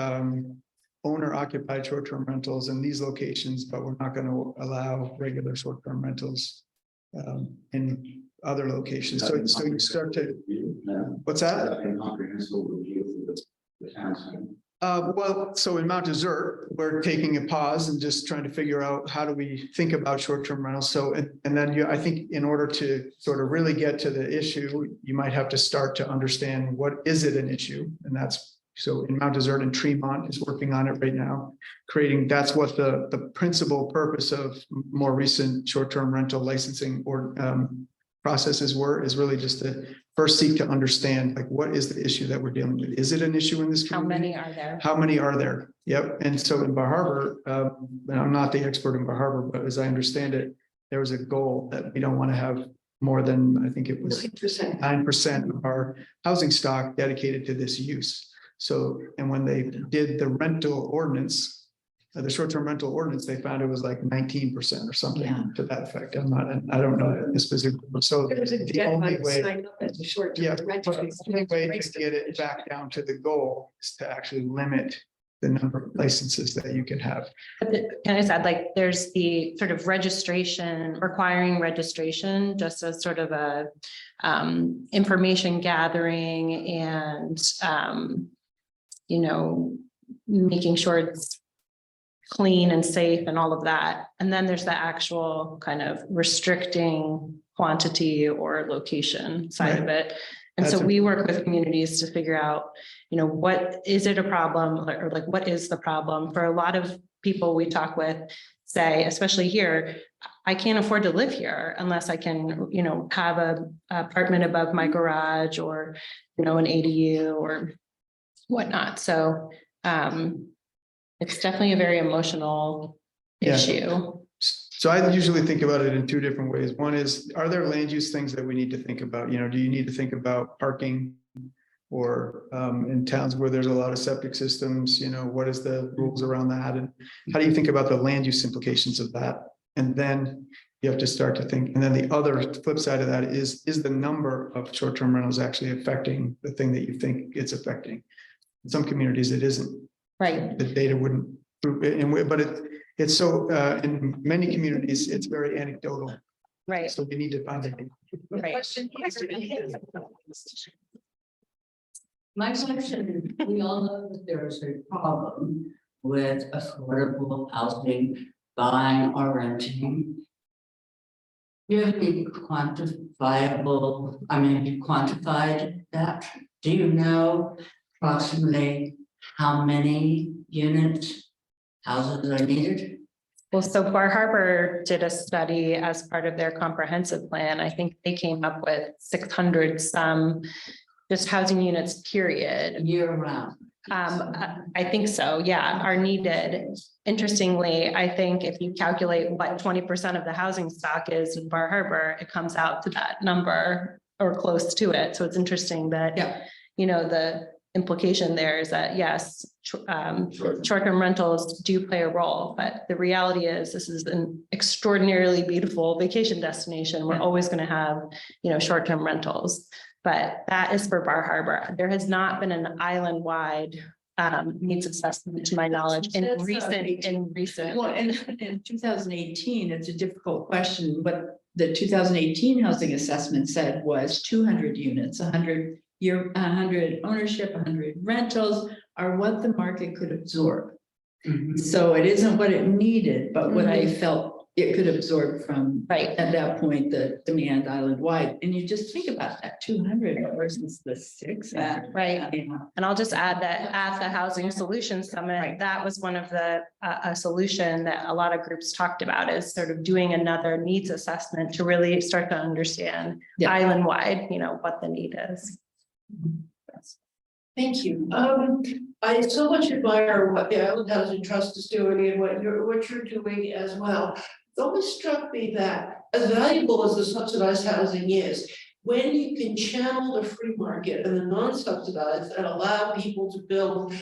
owner occupied short-term rentals in these locations, but we're not going to allow regular short-term rentals in other locations. So you start to, what's that? Incomprehensible review for the towns. Well, so in Mount Desert, we're taking a pause and just trying to figure out how do we think about short-term rentals. So, and then I think in order to sort of really get to the issue, you might have to start to understand what is it an issue, and that's. So in Mount Desert and Tremont is working on it right now, that's what the principal purpose of more recent short-term rental licensing or processes is really just to first seek to understand, like, what is the issue that we're dealing with? Is it an issue in this community? How many are there? How many are there? Yep. And so in Bar Harbor, and I'm not the expert in Bar Harbor, but as I understand it, there was a goal that we don't want to have more than, I think it was 9% of our housing stock dedicated to this use. So, and when they did the rental ordinance, the short-term rental ordinance, they found it was like 19% or something to that effect. I don't know the specific. So the only way, yeah, but the only way to get it back down to the goal is to actually limit the number of licenses that you can have. But can I add, like, there's the sort of requiring registration, just as sort of a information gathering and making sure it's clean and safe and all of that. And then there's the actual kind of restricting quantity or location side of it. And so we work with communities to figure out, what is it a problem, or like, what is the problem? For a lot of people we talk with say, especially here, I can't afford to live here unless I can, you know, have a apartment above my garage or, you know, an ADU or whatnot. So it's definitely a very emotional Yeah. issue. So I usually think about it in two different ways. One is, are there land use things that we need to think about? You know, do you need to think about parking? Or in towns where there's a lot of septic systems, you know, what is the rules around that? And how do you think about the land use implications of that? And then you have to start to think, and then the other flip side of that is the number of short-term rentals actually affecting the thing that you think it's affecting? In some communities, it isn't. Right. The data wouldn't prove it, but it's so, in many communities, it's very anecdotal. Right. So we need to find it. Right. My question, we all know that there is a problem with affordable housing, buying or renting. Do you have any quantifiable, I mean, have you quantified that? Do you know approximately how many units, houses are needed? Well, so Bar Harbor did a study as part of their comprehensive plan. I think they came up with 600 some just housing units, period. Year round? I think so, yeah, are needed. Interestingly, I think if you calculate what 20% of the housing stock is in Bar Harbor, it comes out to that number or close to it. So it's interesting that, Yeah. you know, the implication there is that, yes, short-term rentals do play a role, but the reality is this is an extraordinarily beautiful vacation destination. We're always going to have, you know, short-term rentals. But that is for Bar Harbor. There has not been an island-wide needs assessment, to my knowledge, in recent. Well, in 2018, it's a difficult question. What the 2018 housing assessment said was 200 units, 100 ownership, 100 rentals are what the market could absorb. So it isn't what it needed, but what they felt it could absorb from, Right. at that point, the demand island-wide. And you just think about that 200 versus the 600. Right. You know. And I'll just add that at the Housing Solutions Summit, that was one of the, a solution that a lot of groups talked about is sort of doing another needs assessment to really start to understand Yeah. island-wide, you know, what the need is. Thank you. I so much admire what the Island Housing Trust is doing and what you're doing as well. It's always struck me that as valuable as the subsidized housing is, when you can channel the free market and the non-subsidized and allow people to build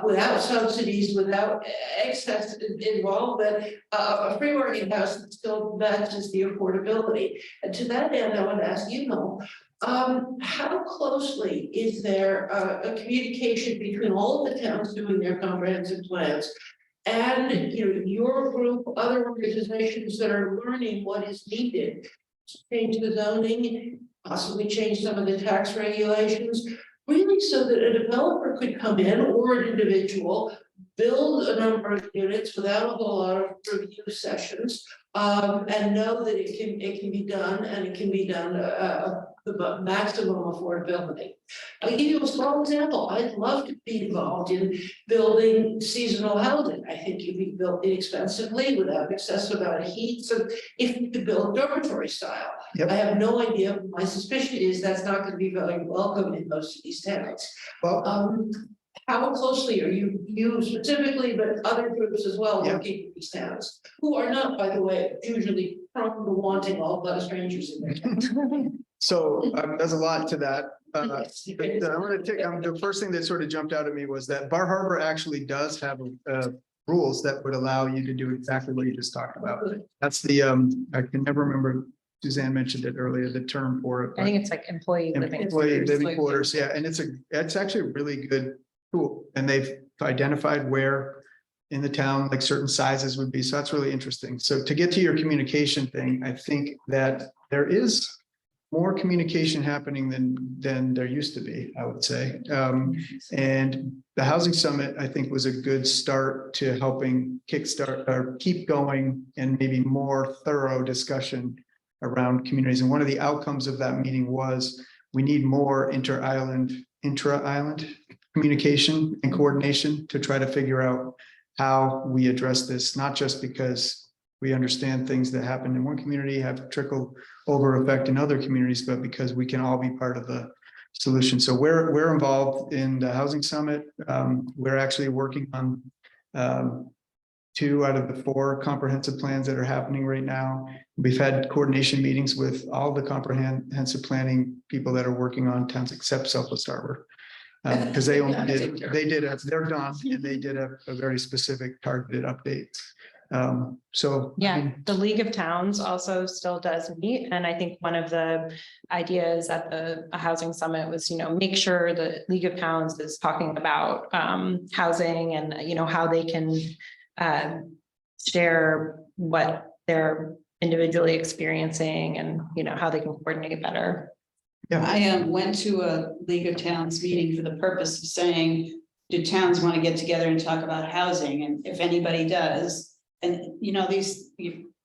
without subsidies, without excess involvement, a free market house that still matches the affordability. And to that end, I want to ask you, Noel, how closely is there a communication between all of the towns doing their comprehensive plans and, you know, your group, other organizations that are learning what is needed to change the zoning, possibly change some of the tax regulations, really so that a developer could come in or an individual, build a number of units without a whole lot of review sessions, and know that it can be done, and it can be done the maximum affordability. I'll give you a small example. I'd love to be involved in building seasonal housing. I think it could be built inexpensively without excessive amount of heat. So if you could build dormitory style, Yep. I have no idea. My suspicion is that's not going to be very welcome in most of these towns. Well, How closely are you specifically, but other groups as well, Yeah. working with these towns, who are not, by the way, usually prone to wanting all the strangers in their town? so there's a lot to that. Yes. But I'm going to take, the first thing that sort of jumped out at me was that Bar Harbor actually does have rules that would allow you to do exactly what you just talked about. That's the, I can never remember, Susanne mentioned it earlier, the term for it. I think it's like employee living. Employee living quarters, yeah, and it's actually a really good tool, and they've identified where in the town, like certain sizes would be, so that's really interesting. So to get to your communication thing, I think that there is more communication happening than there used to be, I would say. And the Housing Summit, I think, was a good start to helping kickstart or keep going and maybe more thorough discussion around communities. And one of the outcomes of that meeting was we need more intra-island communication and coordination to try to figure out how we address this, not just because we understand things that happen in one community have trickle over effect in other communities, but because we can all be part of the solution. So we're involved in the Housing Summit. We're actually working on 2 out of the 4 comprehensive plans that are happening right now. We've had coordination meetings with all the comprehensive planning people that are working on towns except Southwest Harbor. Because they're done, and they did a very specific targeted update. So. Yeah, the League of Towns also still does meet, and I think one of the ideas at the Housing Summit was, make sure the League of Towns is talking about housing and, how they can share what they're individually experiencing and, how they can coordinate better. Yeah. I went to a League of Towns meeting for the purpose of saying, do towns want to get together and talk about housing? And if anybody does, and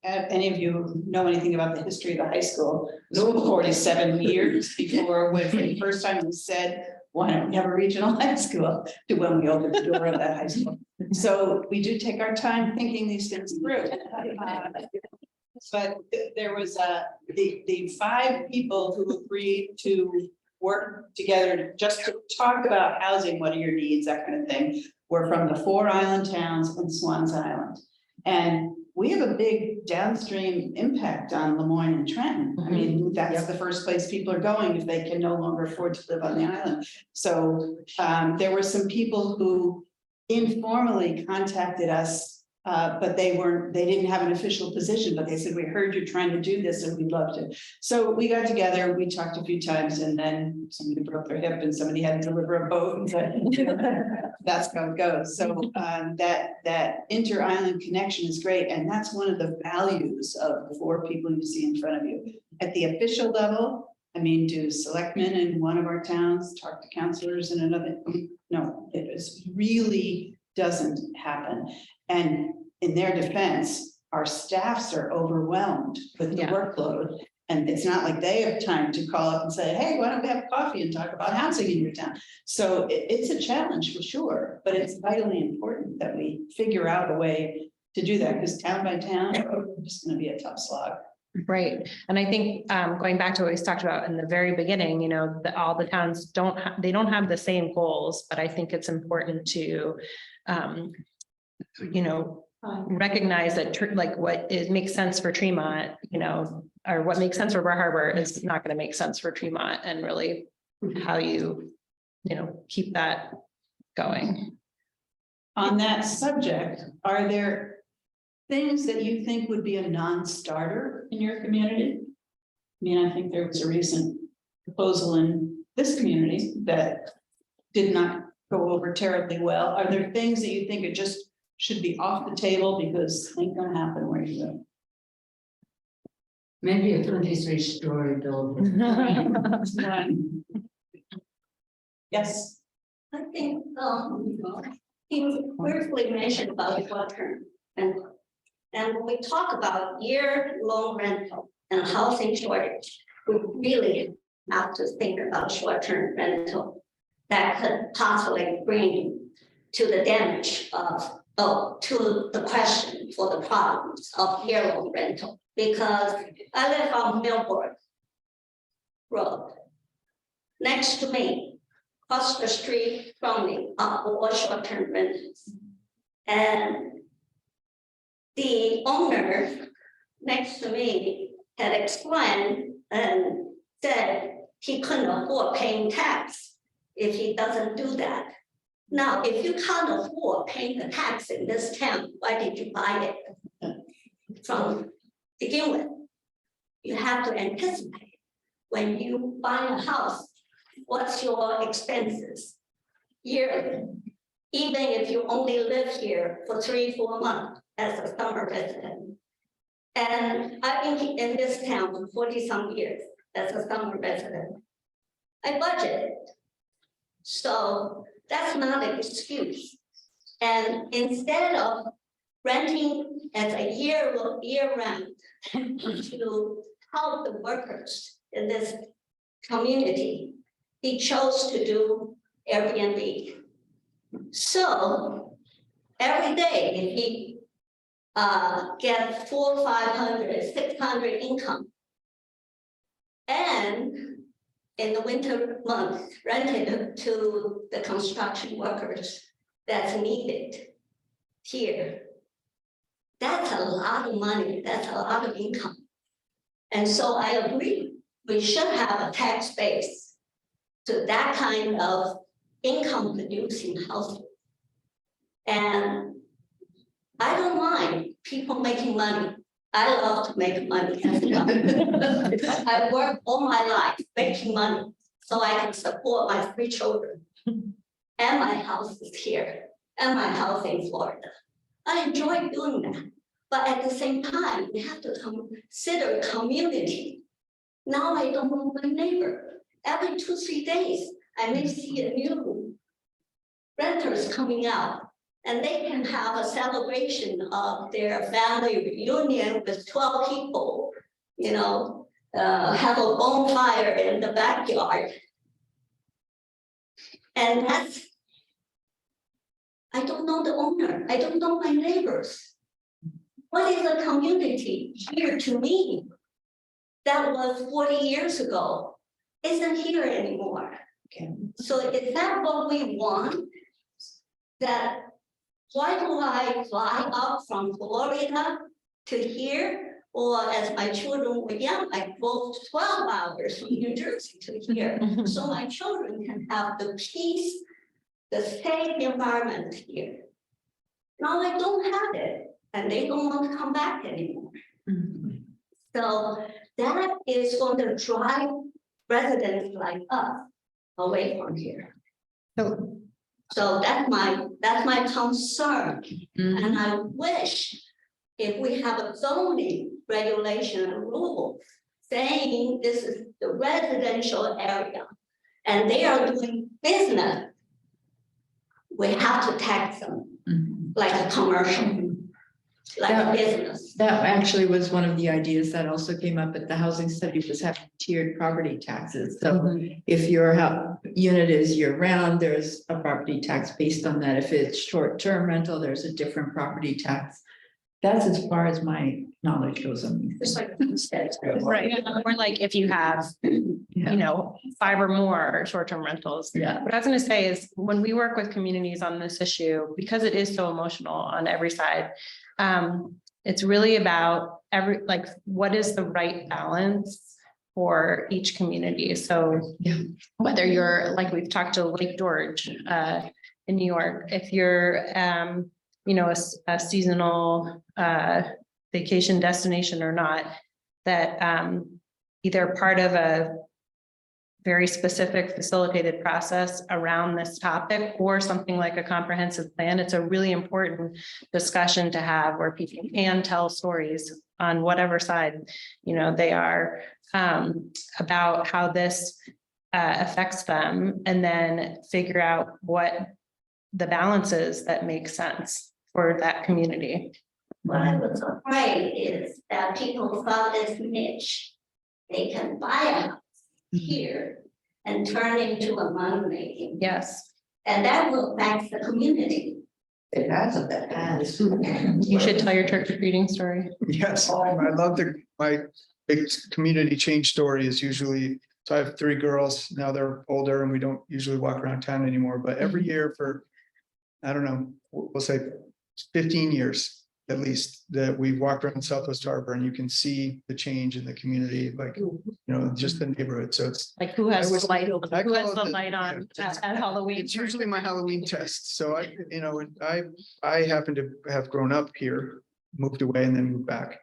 any of you know anything about the history of the high school, it was 47 years before when the first time it was said, why don't we have a regional high school, to when we opened the door of that high school. So we do take our time thinking these things through. But there was the 5 people who agreed to work together just to talk about housing, what are your needs, that kind of thing, were from the 4 island towns and Swans Island. And we have a big downstream impact on Lemoyne and Trenton. I mean, that's the first place people are going if they can no longer afford to live on the island. So there were some people who informally contacted us, but they didn't have an official position, but they said, we heard you're trying to do this and we'd love to. So we got together, we talked a few times, and then somebody broke their hip and somebody had to deliver a boat, and said, that's how it goes. So that inter-island connection is great. And that's one of the values of the 4 people you see in front of you. At the official level, I mean, do selectmen in one of our towns talk to counselors in another? No, it really doesn't happen. And in their defense, our staffs are overwhelmed with the workload. And it's not like they have time to call up and say, hey, why don't we have coffee and talk about housing in your town? So it's a challenge for sure, but it's vitally important that we figure out a way to do that, because town by town, it's just going to be a tough slog. Right. And I think going back to what we talked about in the very beginning, that all the towns don't have the same goals, but I think it's important to, recognize that like what makes sense for Tremont, or what makes sense for Bar Harbor is not going to make sense for Tremont, and really how you keep that going. On that subject, are there things that you think would be a non-starter in your community? I mean, I think there was a recent proposal in this community that did not go over terribly well. Are there things that you think are just should be off the table because ain't gonna happen where you live? Maybe a 23-story building. Yes. I think, you briefly mentioned about short-term rental. And when we talk about year-long rental and housing shortage, we really have to think about short-term rental that could possibly bring to the damage to the question for the problems of year-long rental. Because I live on Millboard Road. Next to me, across the street from me are all short-term rentals. And the owner next to me had explained and said he couldn't afford paying tax if he doesn't do that. Now, if you can't afford paying the tax in this town, why did you buy it from begin with? You have to anticipate when you buy a house, what's your expenses yearly, even if you only live here for 3-4 months as a summer resident. And I've been in this town for 40-some years as a summer resident. I budgeted. So that's not an excuse. And instead of renting as a year-round to help the workers in this community, he chose to do Airbnb. So every day, if he gets 400, 500, 600 income. And in the winter months, rented to the construction workers that's needed here. That's a lot of money, that's a lot of income. And so I agree, we should have a tax base to that kind of income producing household. And I don't mind people making money. I love to make money as well. I worked all my life making money so I can support my 3 children. And my house is here, and my house in Florida. I enjoy doing that. But at the same time, we have to consider community. Now I don't know my neighbor. Every 2-3 days, I may see a new renters coming out. And they can have a celebration of their family reunion with 12 people, you know, have a bonfire in the backyard. And that's, I don't know the owner, I don't know my neighbors. What is a community here to me that was 40 years ago, isn't here anymore? Okay. So is that what we want? That why do I fly up from Florida to here? Or as my children were young, I drove 12 hours from New Jersey to here. So my children can have the peace, the safe environment here. Now I don't have it, and they don't want to come back anymore. So that is going to drive residents like us away from here. So that's my concern. And I wish if we have a zoning regulation and rule saying this is the residential area and they are doing business, we have to tax them like a commercial, like a business. That actually was one of the ideas that also came up at the housing study, was having tiered property taxes. So if your unit is year-round, there's a property tax based on that. If it's short-term rental, there's a different property tax. That's as far as my knowledge goes on these Just things. like. Right, or like if you have, you know, 5 or more short-term rentals. Yeah. What I was gonna say is, when we work with communities on this issue, because it is so emotional on every side, it's really about what is the right balance for each community. So whether you're, like we've talked to Lake George in New York, if you're, you know, a seasonal vacation destination or not, that either part of a very specific facilitated process around this topic or something like a comprehensive plan. It's a really important discussion to have where people can tell stories on whatever side, you know, they are, about how this affects them, and then figure out what the balance is that makes sense for that community. What I was afraid is that people thought this niche, they can buy a house here and turn into a money-making. Yes. And that will affect the community. It has a bit, has. You should tell your trick-or-treating story. Yes, I love my big community change story is usually, so I have 3 girls, now they're older and we don't usually walk around town anymore, but every year for, I don't know, we'll say 15 years at least, that we've walked around Southwest Harbor and you can see the change in the community, like, you know, just the neighborhood. So it's Like who has I was- the light, who I has call it the the- light on yeah. at Halloween? It's usually my Halloween test. So I, you know, I happen to have grown up here, moved away and then moved back.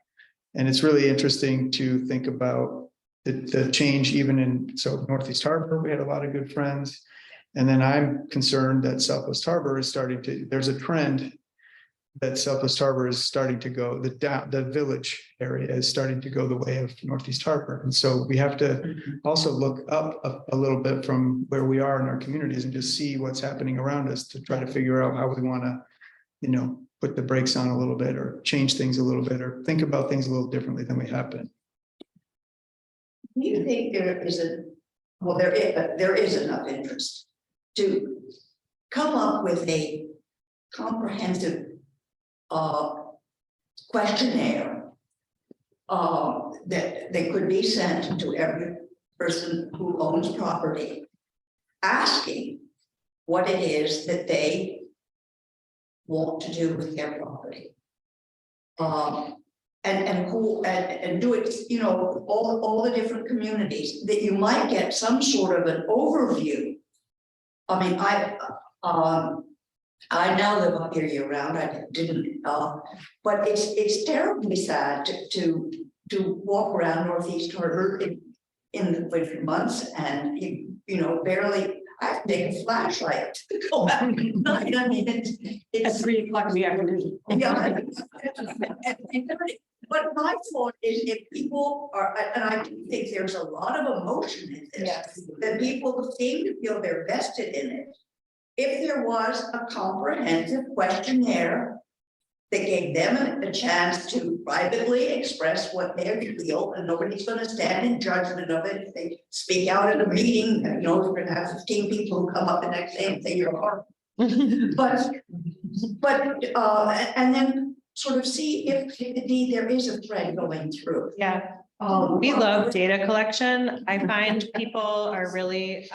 And it's really interesting to think about the change even in, so Northeast Harbor, we had a lot of good friends. And then I'm concerned that Southwest Harbor is starting to, there's a trend that Southwest Harbor is starting to go, the village area is starting to go the way of Northeast Harbor. And so we have to also look up a little bit from where we are in our communities and just see what's happening around us to try to figure out how we want to, you know, put the brakes on a little bit or change things a little bit or think about things a little differently than we have been. Do you think there is there is enough interest to come up with a comprehensive questionnaire that they could be sent to every person who owns property, asking what it is that they want to do with their property. And do it, you know, all the different communities, that you might get some sort of an overview. I mean, I now live up here year round, I didn't, but it's terribly sad to walk around Northeast Harbor in the winter months, and you know, barely, I have to take a flashlight to go out at night. I mean, At it's 3 o'clock in the afternoon. yeah. But my thought is, if people are, and I do think there's a lot of emotion in this, Yes. that people seem to feel they're vested in it. If there was a comprehensive questionnaire that gave them a chance to privately express what they feel, and nobody's going to stand in judgment of it. If they speak out at a meeting, you know, we're going to have 15 people who come up the next day and say you're horrible. And then sort of see if indeed there is a thread going through. Yeah, we love data collection. I find people are really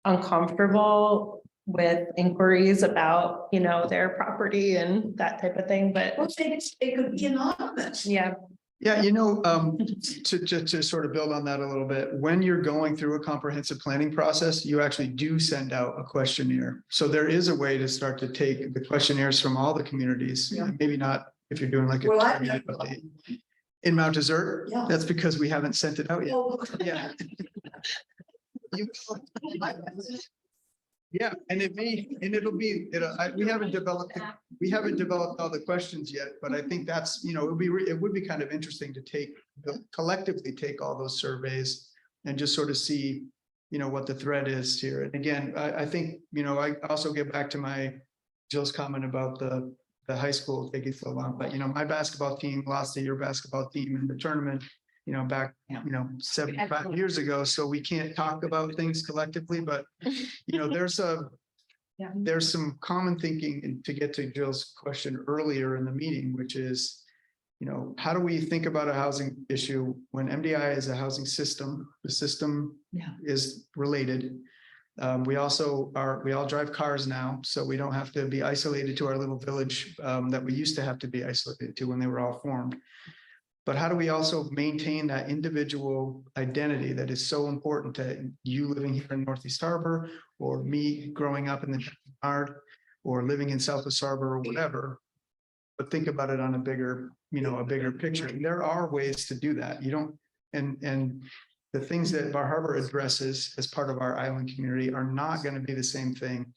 uncomfortable with inquiries about, you know, their property and that type of thing, but Well, they could be anonymous. yeah. Yeah, you know, to sort of build on that a little bit, when you're going through a comprehensive planning process, you actually do send out a questionnaire. So there is a way to start to take the questionnaires from all the communities, Yeah. maybe not if you're doing like a Well, targeted update. In Mount Desert, Yeah. that's because we haven't sent it out yet. Well, Yeah. Yeah, and we haven't developed all the questions yet, but I think that's, you know, it would be kind of interesting to collectively take all those surveys and just sort of see, you know, what the thread is here. And again, I think, you know, I also get back to Jill's comment about the high school taking so long, but you know, my basketball team lost to your basketball team in the tournament, you know, back, you know, 75 years ago. So we can't talk about things collectively, but you know, there's some common thinking, and to get to Jill's question earlier in the meeting, which is, you know, how do we think about a housing issue when MDI is a housing system? The system is related. We all drive cars now, so we don't have to be isolated to our little village that we used to have to be isolated to when they were all formed. But how do we also maintain that individual identity that is so important to you living here in Northeast Harbor, or me growing up in the yard, or living in Southwest Harbor, or whatever? But think about it on a bigger picture. And there are ways to do that. You don't, and the things that Bar Harbor addresses as part of our island community are not going to be the same thing.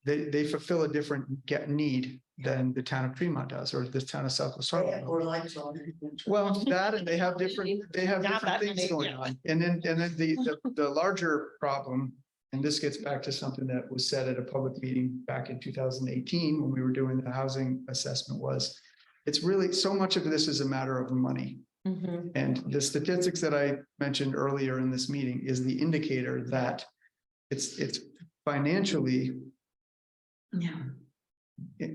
They fulfill a different need than the town of Tremont does, or the town of Southwest Harbor. or lights on. Well, that, and they have different things going on. And then the larger problem, and this gets back to something that was said at a public meeting back in 2018 when we were doing the housing assessment, was it's really so much of this is a matter of money. Mhm. And the statistics that I mentioned earlier in this meeting is the indicator that it's financially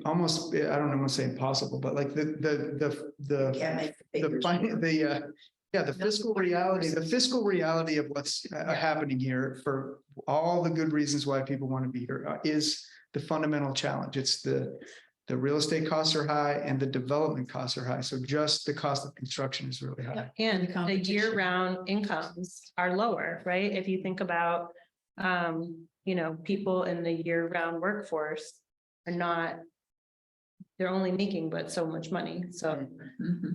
almost, I don't want to say impossible, but like the fiscal reality of what's happening here, for all the good reasons why people want to be here, is the fundamental challenge. It's the real estate costs are high and the development costs are high. So just the cost of construction is really high. And the year-round incomes are lower, right? If you think about, you know, people in the year-round workforce are not, they're only making but so much money. So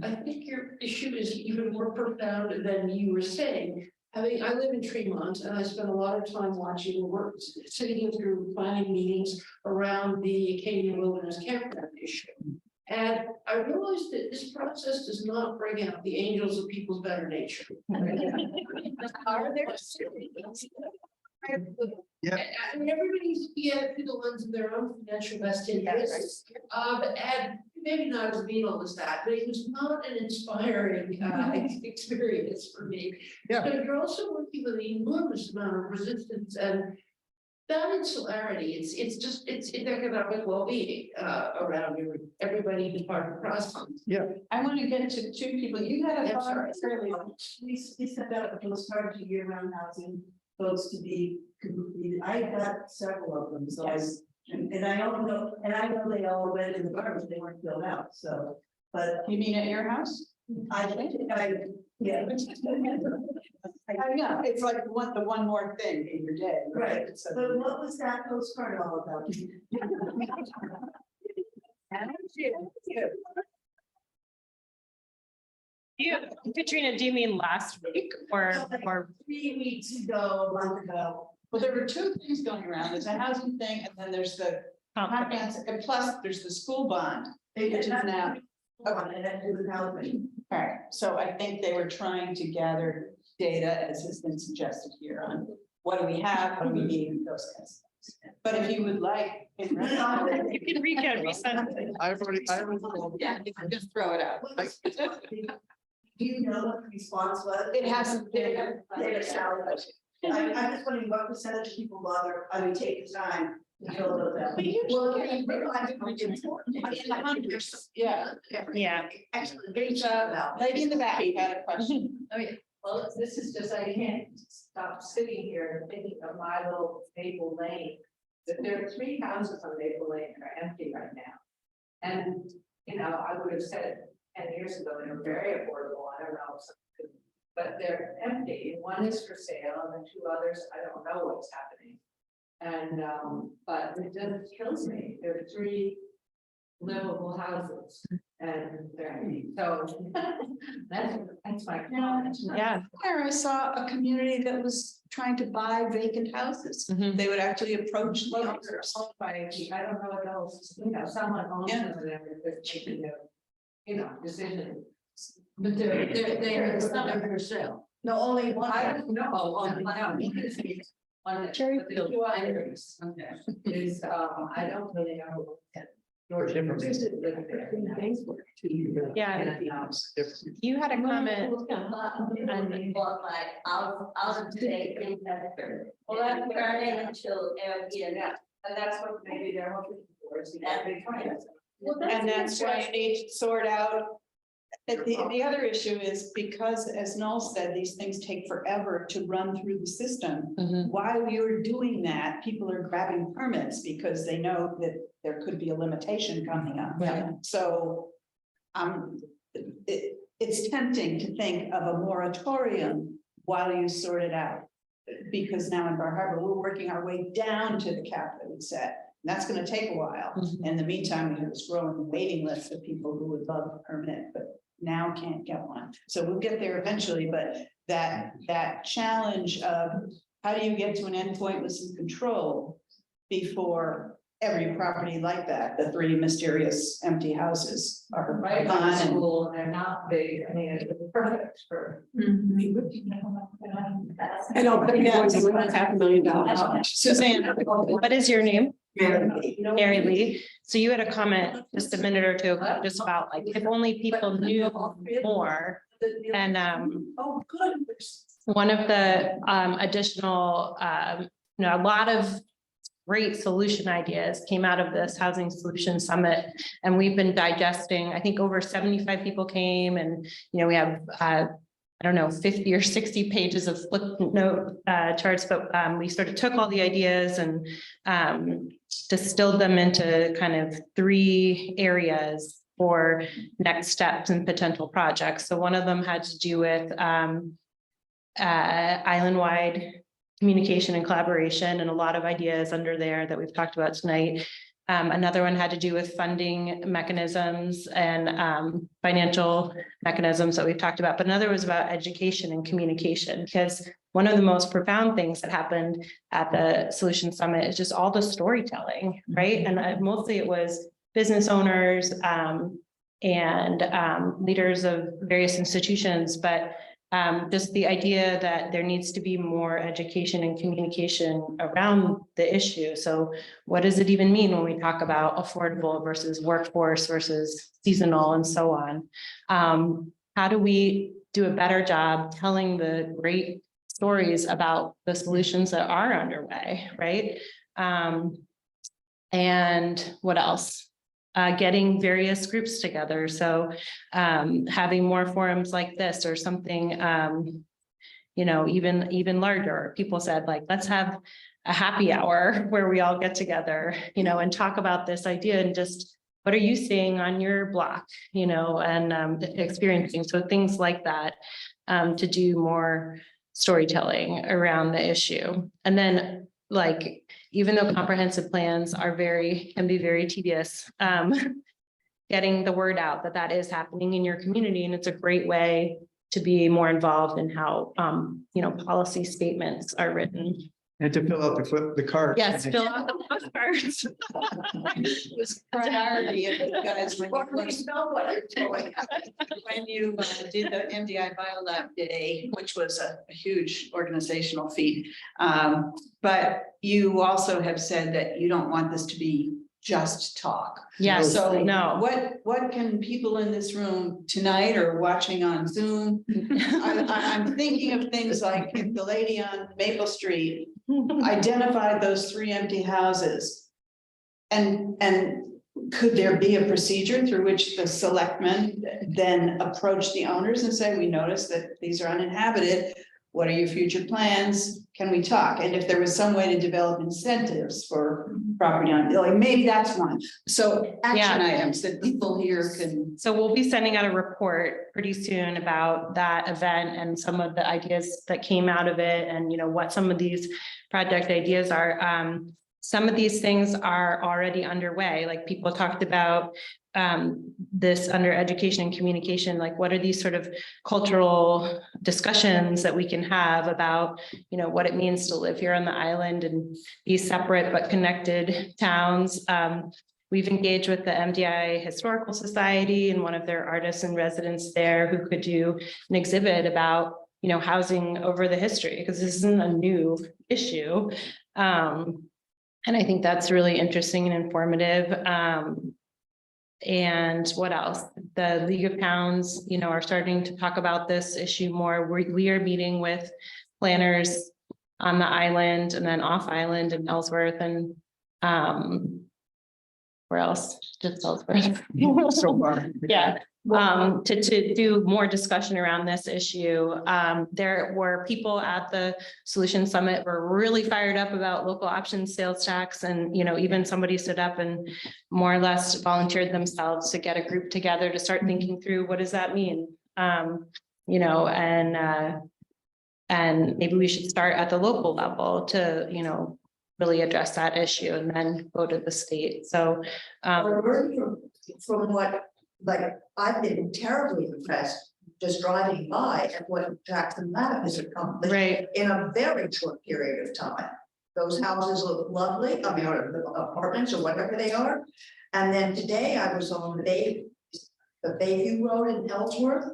I think your issue is even more profound than you were saying. I live in Tremont and I spend a lot of time watching work, sitting through planning meetings around the Acadian Wilderness Campground issue. And I realized that this process does not bring out the angels of people's better nature. Are there? Yeah. I mean, everybody's through the lens of their own financial best interests. And maybe not as venal as that, but it was not an inspiring experience for me. Yeah. But you're also working with an enormous amount of resistance and That insularity, it's just, it's economic well-being, around everybody in part of the process. I want to get to two people. You had a I'm thought sorry. earlier. We sent out a postcard to year-round housing folks to be completed. I got several of them, so and I don't know, and I know they all went in the garbage, they weren't filled out, so, but You mean at your house? I think yeah. I know, it's like the one more thing in your day. Right, So- but what was that postcard all about? Katrina, do you mean last week or 3 weeks ago, a month ago. Well, there were two things going around. There's a housing thing and then there's the comprehensive, and plus there's the school bond. Which is now, And that was housing. all right, so I think they were trying to gather data, as has been suggested here, on what do we have, what do we need, those kinds of things. But if you would like. you can resend it. I've already. Yeah, you can just throw it out. Do you know what the response was? It hasn't been. I'm just wondering what percentage of people bother, I mean, take the time to fill those out. But usually- Well, okay, it's important. In the hundreds, yeah. Yeah. Excellent. There's a lady in the back had a question. Oh, yeah. Well, this is just, I can't stop sitting here and thinking of my little Maple Lane. That there are 3 houses on Maple Lane that are empty right now. And, you know, I would have said 10 years ago, they were very affordable, I don't know. But they're empty, and one is for sale, and the 2 others, I don't know what's happening. And, but it just kills me, there are 3 livable houses, and they're empty, so. That's my comment. Yeah. Where I saw a community that was trying to buy vacant houses. Mhm. They would actually approach the Well, owners. they're owned by, I don't know what else, you know, someone owns them and they're making their, you know, decision. But they're not for sale. No, only one. I don't know, on my own. On the cherry, the 2 others is, I don't really know. George used to live there. Yeah. And, You had a comment. Bought by out of state investor. Well, that's what I Turning mean. into Airbnb. And that's what maybe they're hoping for, is to get big clients. And that's why you need to sort out. The other issue is because, as Noel said, these things take forever to run through the system. Mhm. While you're doing that, people are grabbing permits because they know that there could be a limitation coming up. Right. So, it's tempting to think of a moratorium while you sort it out. Because now in Bar Harbor, we're working our way down to the cap that we set. And that's gonna take a while. Mhm. In the meantime, we have this growing waiting list of people who would love a permit, but now can't get one. So we'll get there eventually, but that challenge of how do you get to an endpoint with some control before every property like that, the 3 mysterious empty houses are Right by the gone and school, and they're not big, I mean, it's perfect for. I know, but that's $500,000. Suzanne, what is your name? Mary. Mary Lee. So you had a comment just a minute or two ago, just about like, if only people knew more. And oh, good. one of the additional, a lot of great solution ideas came out of this Housing Solution Summit. And we've been digesting, I think over 75 people came, and, we have, I don't know, 50 or 60 pages of flip note charts, but we sort of took all the ideas and distilled them into kind of 3 areas for next steps and potential projects. So one of them had to do with island-wide communication and collaboration, and a lot of ideas under there that we've talked about tonight. Another one had to do with funding mechanisms and financial mechanisms that we've talked about, but another was about education and communication, because one of the most profound things that happened at the Solution Summit is just all the storytelling, right? And mostly it was business owners and leaders of various institutions, but just the idea that there needs to be more education and communication around the issue. So what does it even mean when we talk about affordable versus workforce versus seasonal and so on? How do we do a better job telling the great stories about the solutions that are underway, right? And what else? Getting various groups together. So having more forums like this or something, you know, even larger. People said, like, let's have a happy hour where we all get together, you know, and talk about this idea and just what are you seeing on your block, you know, and experiencing. So things like that, to do more storytelling around the issue. And then, like, even though comprehensive plans are can be very tedious, getting the word out that that is happening in your community. And it's a great way to be more involved in how, you know, policy statements are written. And to fill out the cards. Yes, fill out the postcards. It was priority of you guys when you did the MDI Biolab Day, which was a huge organizational feat. But you also have said that you don't want this to be just talk. Yes, So no. what can people in this room tonight or watching on Zoom? I'm thinking of things like if the lady on Maple Street identified those 3 empty houses. And could there be a procedure through which the selectmen then approach the owners and say, we noticed that these are uninhabited. What are your future plans? Can we talk? And if there was some way to develop incentives for property on, like maybe that's one. So action items that people here can. So we'll be sending out a report pretty soon about that event and some of the ideas that came out of it and, you know, what some of these project ideas are. Some of these things are already underway. Like people talked about this under education and communication, like what are these sort of cultural discussions that we can have about, you know, what it means to live here on the island and be separate but connected towns. We've engaged with the MDI Historical Society and one of their artists in residence there who could do an exhibit about, you know, housing over the history, because this isn't a new issue. And I think that's really interesting and informative. And what else? The League of Towns, you know, are starting to talk about this issue more. We are meeting with planners on the island and then off island and Ellsworth and where else? Just Ellsworth. So far. Yeah. To do more discussion around this issue. There were people at the Solution Summit were really fired up about local options sales tax. And, you know, even somebody stood up and more or less volunteered themselves to get a group together to start thinking through what does that mean? You know, and maybe we should start at the local level to, you know, really address that issue and then go to the state. So from what, like, I've been terribly impressed just driving by at what Jackson Lab has accomplished in a very short period of time. Those houses look lovely, I mean, or the apartments or whatever they are. And then today I was on the Bayview Road in Ellsworth,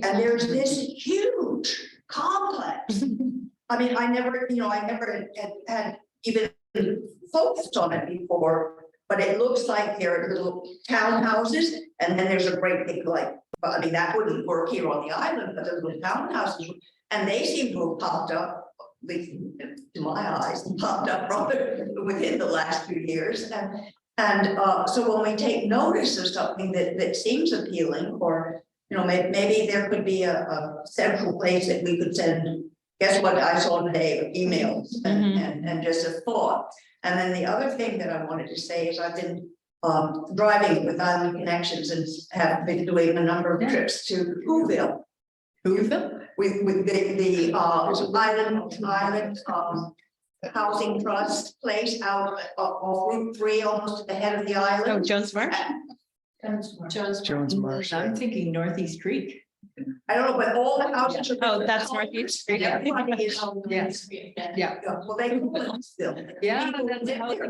and there's this huge complex. I mean, I never had even focused on it before, but it looks like there are little townhouses, and then there's a great big, like, I mean, that wouldn't work here on the island, but there's little townhouses, and they seem to have popped up, at least to my eyes, popped up rather within the last few years. And so when we take notice of something that seems appealing, or, you know, maybe there could be a central place that we could send, guess what I saw today, emails and just a thought. And then the other thing that I wanted to say is I've been driving with Island Connections and have been doing a number of trips to Whoville. Whoville? With the Island Housing Trust place out off Route 3, almost at the head of the island. oh, Jones Marsh. Jones Marsh. I'm thinking Northeast Creek. I don't know, but all the houses are. Oh, that's Northeast Street. Everybody is. Yes. Yeah, well, they call it still. Yeah, People that's live how there.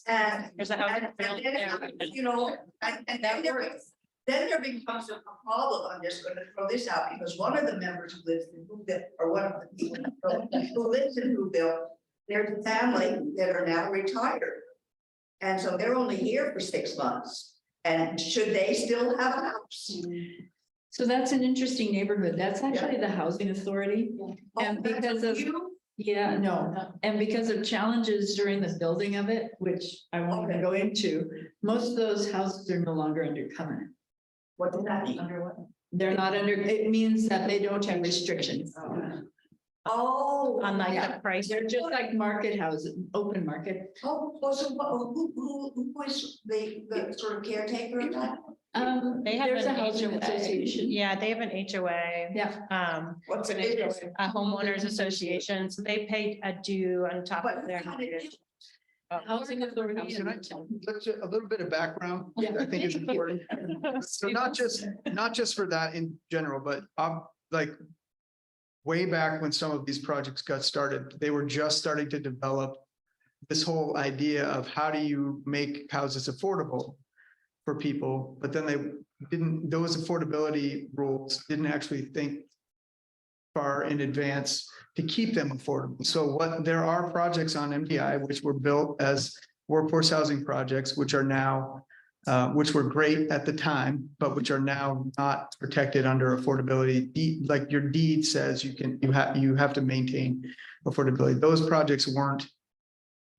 And There's a house. and then, you know, and then there becomes a problem. I'm just gonna throw this out, because one of the members who lives in Whoville, or one of the people who lives in Whoville, there's a family that are now retired. And so they're only here for 6 months. And should they still have a house? So that's an interesting neighborhood. That's actually the housing authority. And because of, Yeah, no, and because of challenges during the building of it, which I won't even go into, most of those houses are no longer under covenant. What does that mean? They're not under, it means that they don't have restrictions. Oh. On like Yeah. the price. They're just like market houses, open market. Oh, well, so who is the sort of caretaker of that? They have There's a an housing HOA. association. Yeah, they have an HOA. Yeah. What's an A homeowners association, so they pay a due on top But of their. kind of Housing authority. Can I tell a little bit of background? Yeah. I think is important. So not just for that in general, but like way back when some of these projects got started, they were just starting to develop this whole idea of how do you make houses affordable for people, but then they didn't, those affordability rules didn't actually think far in advance to keep them affordable. So there are projects on MDI which were built as workforce housing projects, which are now which were great at the time, but which are now not protected under affordability. Like your deed says, you have to maintain affordability. Those projects weren't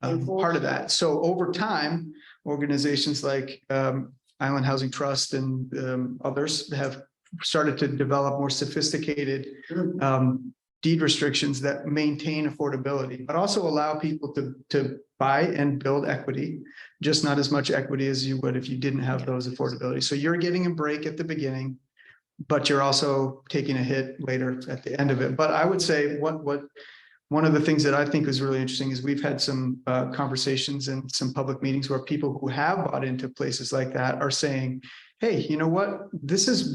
part of that. So over time, organizations like Island Housing Trust and others have started to develop more sophisticated deed restrictions that maintain affordability, but also allow people to buy and build equity, just not as much equity as you would if you didn't have those affordability. So you're getting a break at the beginning, but you're also taking a hit later at the end of it. But I would say one of the things that I think is really interesting is we've had some conversations and some public meetings where people who have bought into places like that are saying, hey, you know what,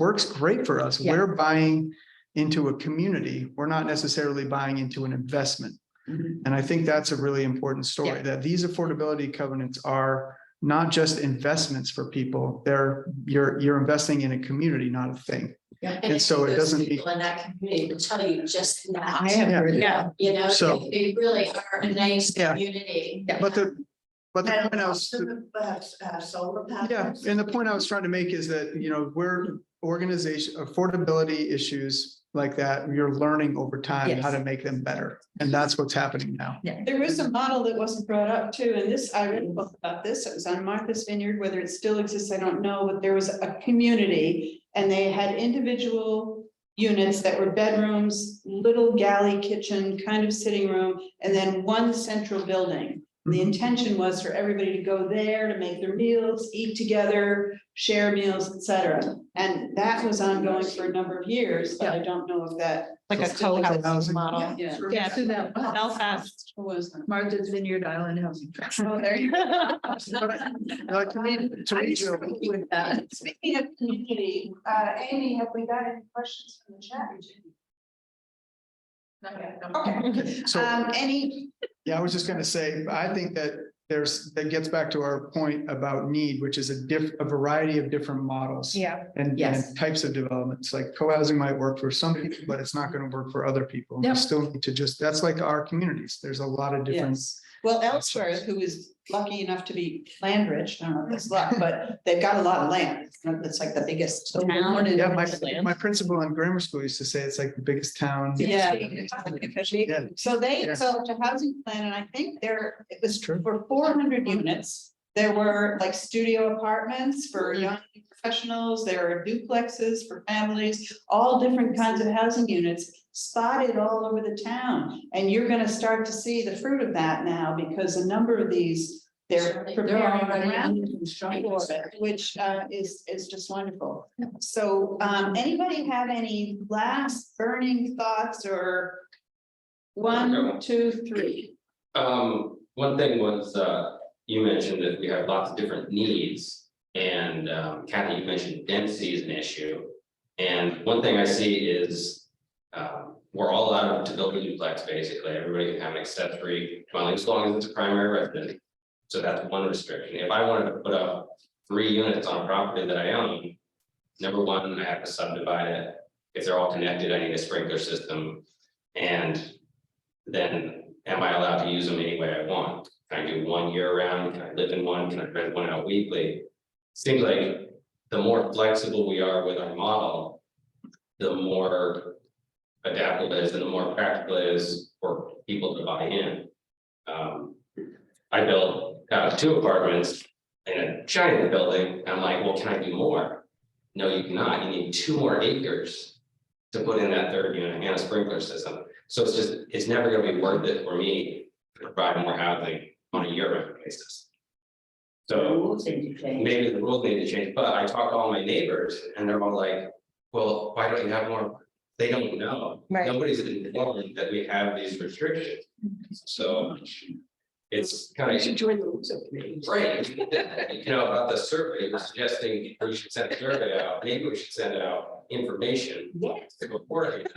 works great for us. Yeah. We're buying into a community. We're not necessarily buying into an investment. And I think that's a really important story, that these affordability covenants are not just investments for people. You're investing in a community, not a thing. And so it doesn't. People in that community to tell you just that. I have heard that. You know, So- they really are a nice Yeah. community. But the point I was. Solar panels. Yeah, and the point I was trying to make is that, we're affordability issues like that, you're learning over time how to make them better. And that's what's happening now. There was a model that wasn't brought up too, and this, I read a book about this, it was on Martha's Vineyard, whether it still exists, I don't know, but there was a community and they had individual units that were bedrooms, little galley kitchen, kind of sitting room, and then one central building. The intention was for everybody to go there to make their meals, eat together, share meals, etc. And that was ongoing for a number of years, but I don't know if that. Like a co-housing model. Yeah. Yeah, to that. Belfast. What was that? Martha's Vineyard Island Housing Trust. Oh, there you go. Like to me, Jill, With that. Speaking of community, Amy, have we got any questions from the chat? Not yet. Okay. So, Any, yeah, I was just gonna say, I think that that gets back to our point about need, which is a variety of different models. Yeah. And Yes. types of developments, like co-housing might work for some people, but it's not gonna work for other people. We Yep. still need to that's like our communities. There's a lot of different. yes, well, Elsewhere, who is lucky enough to be land rich, I don't know if it's luck, but they've got a lot of land. It's like the biggest town in. Yeah, my principal in grammar school used to say it's like the biggest town. Yeah. Yeah. So they Yeah. developed a housing plan, and I think it was True. for 400 units. There were like studio apartments for young professionals, there are duplexes for families, all different kinds of housing units spotted all over the town. And you're gonna start to see the fruit of that now, because a number of these, they're preparing around for it, which is just wonderful. So anybody have any last burning thoughts or 1, 2, 3? One thing was, you mentioned that we have lots of different needs. And Kathy, you mentioned density is an issue. And one thing I see is we're all allowed to build a duplex, basically. Everybody can have an accessory dwelling as long as it's a primary residence. So that's one restriction. If I wanted to put up 3 units on a property that I own, number one, I have to subdivide it. If they're all connected, I need a sprinkler system. And then am I allowed to use them any way I want? Can I do one year round? Can I live in one? Can I rent one out weekly? Seems like the more flexible we are with our model, the more adaptable it is and the more practical it is for people to buy in. I built 2 apartments in a giant building. And I'm like, well, can I do more? No, you cannot. You need 2 more acres to put in that 3rd unit and a sprinkler system. So it's never going to be worth it for me to provide more housing on a year-round basis. So Rules need to change. maybe the rules need to change, but I talked to all my neighbors and they're all like, well, why don't you have more? They don't know. Right. Nobody's informed that we have these restrictions. So it's kind You of should join the rules subcommittee. right. About the survey, we're suggesting we should send a survey out. Maybe we should send out information Yes. to beforehand.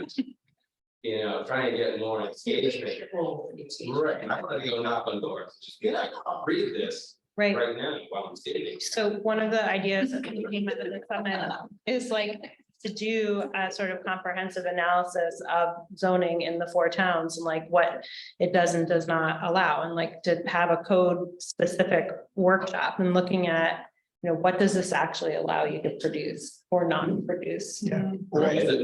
Trying to get more engagement. Right, and I want to go knock on doors, just be like, read this Right. right now while I'm standing. So one of the ideas that came at the summit is like to do a sort of comprehensive analysis of zoning in the 4 towns and like what it does and does not allow, and like to have a code specific workshop and looking at, what does this actually allow you to produce or non-produce? Yeah.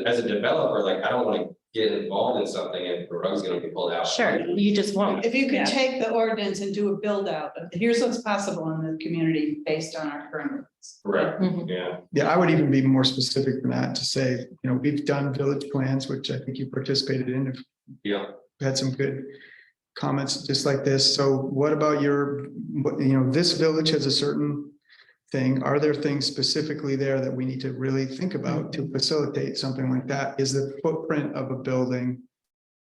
As a developer, like, I don't want to get involved in something if the rug's gonna be pulled out. Sure, you just won't. If you Yeah. could take the ordinance and do a build out, here's what's possible in the community based on our current. rules. Right, Mhm. yeah. Yeah, I would even be more specific than that to say, we've done village plans, which I think you participated in. If Yeah. had some good comments just like this. So what about this village has a certain thing. Are there things specifically there that we need to really think about to facilitate something like that? Is the footprint of a building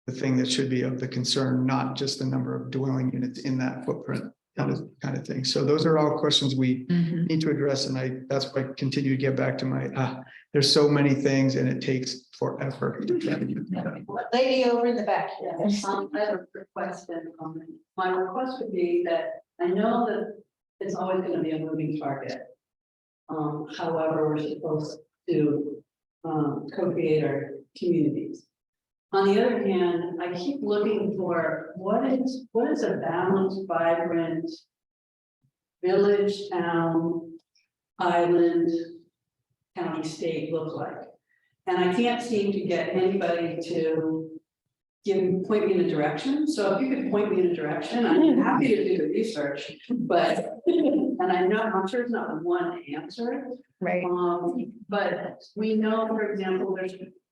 the thing that should be of the concern, not just the number of dwelling units in that footprint kind of thing? So those are all questions we need to address. And that's why I continue to get back to there's so many things and it takes forever to try to do that. Lady over in the back. I have a request and comment. My request would be that I know that it's always going to be a moving target. However, we're supposed to co-create our communities. On the other hand, I keep looking for what is a balanced, vibrant village, town, island, county, state look like. And I can't seem to get anybody to point me in a direction. So if you could point me in a direction, I'm happy to do the research, but, and I'm sure it's not one answer. Right. But we know, for example,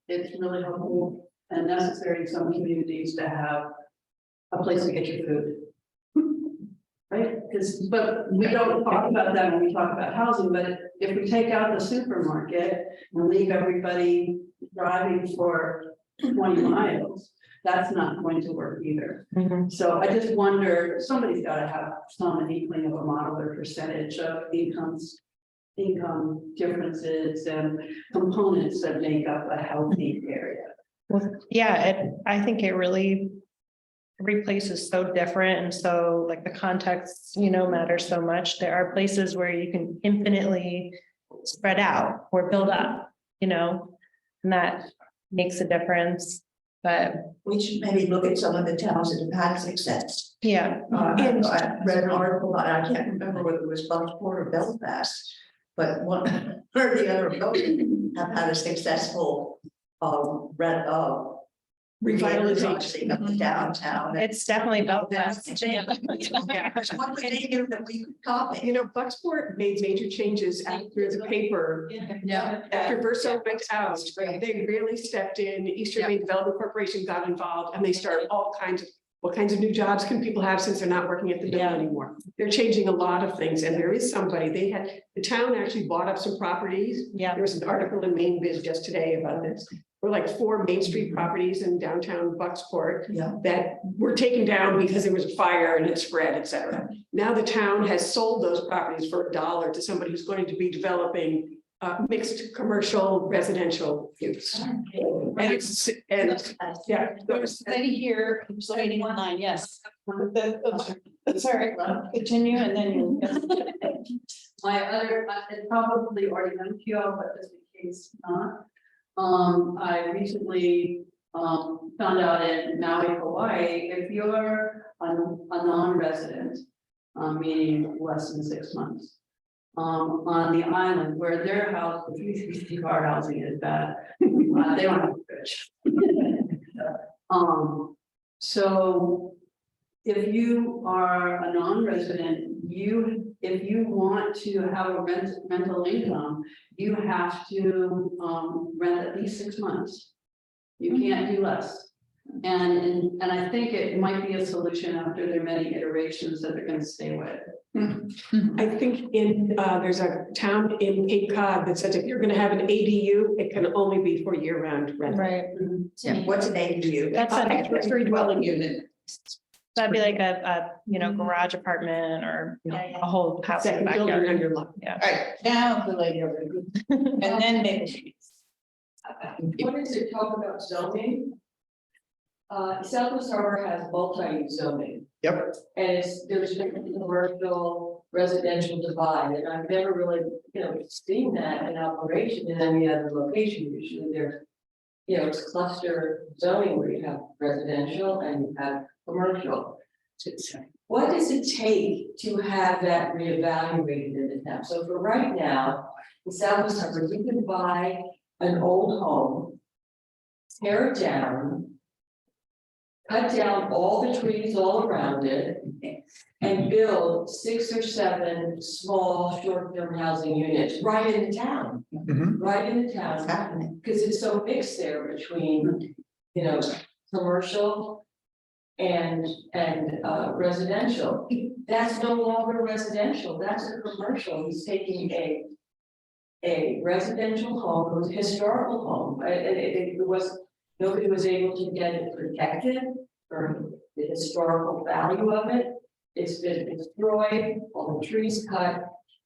it's really helpful and necessary in some communities to have a place to get your food. Right, but we don't talk about that when we talk about housing, but if we take out the supermarket and leave everybody driving for 20 miles, that's not going to work either. Mhm. So I just wonder, somebody's got to have some inkling of a model or percentage of income differences and components that make up a healthy area. Well, yeah, I think every place is so different, and so like the context, matters so much. There are places where you can infinitely spread out or build up, and that makes a difference. But We should maybe look at some of the towns that have had success. yeah, I read an article, I can't remember whether it was Bucksport or Belfast, but one or the other of those have had a successful revitalization of the downtown. it's definitely Belfast. What would they do that we could copy? Bucksport made major changes after the paper. Yeah. After Verso went out, they really stepped in. Eastern Maine Development Corporation got involved and they started what kinds of new jobs can people have since they're not working at the mill anymore? They're changing a lot of things, and there is somebody, the town actually bought up some properties. Yeah. There was an article in Maine Biz just today about this. There were like 4 Main Street properties in downtown Bucksport that were taken down because there was a fire and it spread, et cetera. Now the town has sold those properties for $1 to somebody who's going to be developing mixed commercial residential use. There was a lady here who's waiting in line, yes. Sorry, continue and then you. My other, it probably already went to you all, but just in case not. I recently found out in Maui, Hawaii, if you're a non-resident, meaning less than 6 months, on the island where their house, the 360 car housing is bad, they don't have a fridge. So if you are a non-resident, if you want to have a rental income, you have to, rent at least 6 months. You can't do less. And I think it might be a solution after there are many iterations that they're gonna stay with. I think there's a town in Cape Cod that says if you're gonna have an ADU, it can only be for year-round rental. Right. Yeah, what's an ADU? That's an Accessory dwelling unit. That'd be like a garage apartment or a whole house in the Second building on backyard. your lot. Yeah. All right, now the lady over there. And then Maple Street. What is it talk about zoning? Southwest Harbor has multi-use zoning. Yep. And there's commercial, residential divide, and I've never really, seen that in operation in any other location. Usually there's, it's cluster zoning where you have residential and you have commercial. What does it take to have that reevaluated in the town? So for right now, in Southwest Harbor, you can buy an old home, tear it down, cut down all the trees all around it, and build 6 or 7 small short-term housing units right in the town. Mhm. Right in the town, because it's so mixed there between, commercial and residential. That's no longer residential, that's a commercial. He's taking a residential home, it was a historical home, it was, nobody was able to get it protected for the historical value of it. It's been destroyed, all the trees cut,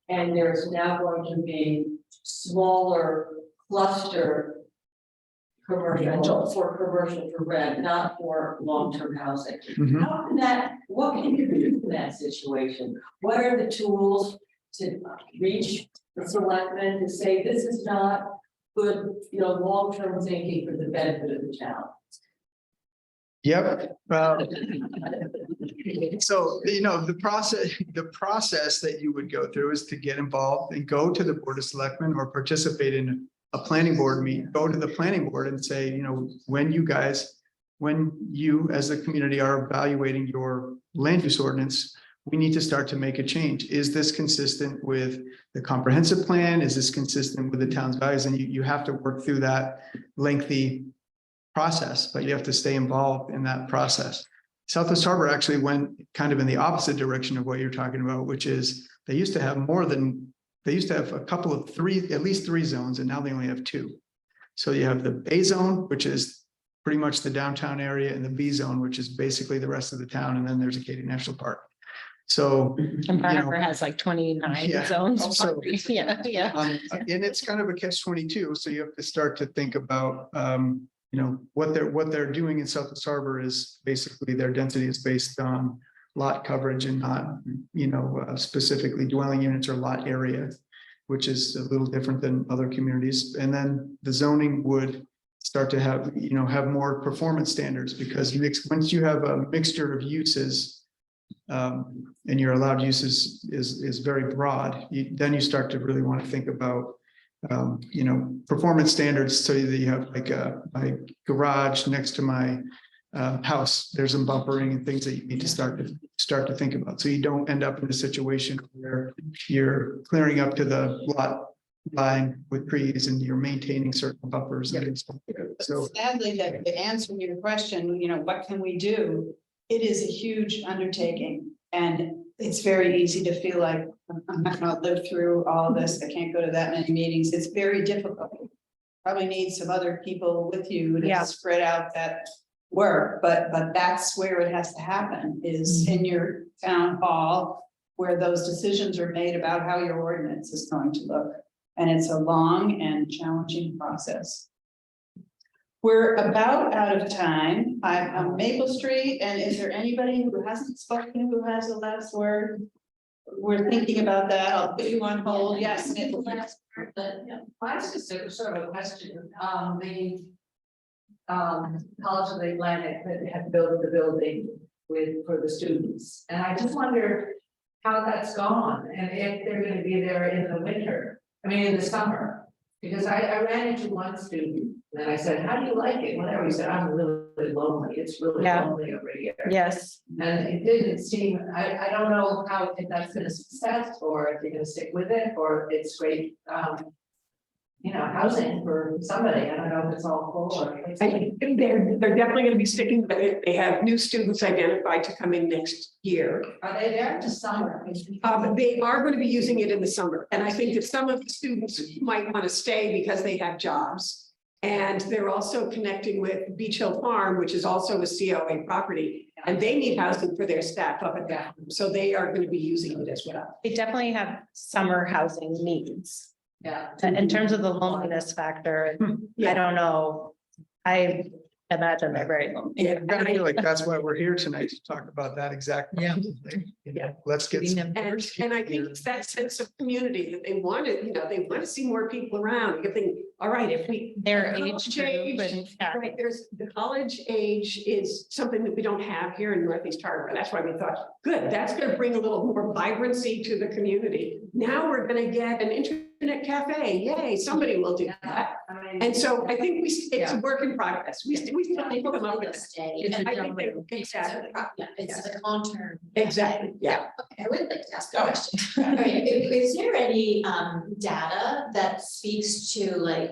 and there's now going to be smaller cluster commercial for rent, not for long-term housing. Mhm. How can what can you do in that situation? What are the tools to reach the selectmen to say this is not good, long-term thinking for the benefit of the town? Yep. So, the process that you would go through is to get involved and go to the Board of Selectmen or participate in a planning board meeting, go to the planning board and say, when you as a community are evaluating your land use ordinance, we need to start to make a change. Is this consistent with the comprehensive plan? Is this consistent with the town's values? And you have to work through that lengthy process, but you have to stay involved in that process. Southwest Harbor actually went kind of in the opposite direction of what you're talking about, which is they used to have at least three zones, and now they only have 2. So you have the A zone, which is pretty much the downtown area, and the B zone, which is basically the rest of the town, and then there's Acadia National Park. So, And Harbor has like 29 Yeah. zones. So- Yeah. and it's kind of a catch-22. So you have to start to think about, what they're doing in Southwest Harbor is basically their density is based on lot coverage and not, specifically dwelling units or lot area, which is a little different than other communities. And then the zoning would start to have more performance standards, because once you have a mixture of uses, and your allowed uses is very broad, then you start to really want to think about, performance standards, so that you have like my garage next to my house, there's some buffering and things that you need to start to think about. So you don't end up in a situation where you're clearing up to the lot line with trees and you're maintaining certain buffers. And stuff. So Sadly, that to answer your question, what can we do? It is a huge undertaking, and it's very easy to feel like I'm not gonna live through all of this. I can't go to that many meetings. It's very difficult. Probably need some other people with you to spread out that work, but that's where it has to happen, is in your town hall, where those decisions are made about how your ordinance is going to look. And it's a long and challenging process. We're about out of time. I'm on Maple Street, and is there anybody who hasn't spoken who has the last word? We're thinking about that. I'll put you on hold. Yes. Maple. Mine's just sort of a question, College of the Atlantic that had built the building for the students, and I just wonder how that's gone, and if they're gonna be there in the winter, in the summer. Because I ran into one student and I said, how do you like it? Whatever, he said, I'm really lonely, it's really Yeah. lonely over here. Yes, And it didn't seem, I don't know how, if that's been a success, or if they're gonna stick with it, or if it's great, housing for somebody, I don't know if it's all full or. I think they're definitely gonna be sticking with it. They have new students identified to come in next year. Are they there to summer? They are going to be using it in the summer, and I think that some of the students might want to stay because they have jobs. And they're also connecting with Beach Hill Farm, which is also a COA property, and they need housing for their staff up at that. So they are going to be using it as well. they definitely have summer housing needs. Yeah. In terms of the loneliness factor, I Yeah. don't know. I imagine they're very lonely. Yeah, I feel like that's why we're here tonight, to talk about that exact. Yeah. Yeah. Let's get. some- And I think it's that sense of community that they want to, they want to see more people around. You think, all right, if we. Their college age group and, yeah. Right, there's, the college age is something that we don't have here in Northeast Harbor. That's why we thought, good, that's gonna bring a little more vibrancy to the community. Now we're gonna get an internet cafe, yay, somebody will do that. And so I think it's a work in progress. We still need to come up with it. It's a I think they- exactly. It's a long-term. Exactly, yeah. Okay, I would like to ask a question. I mean, is there any data that speaks to, like,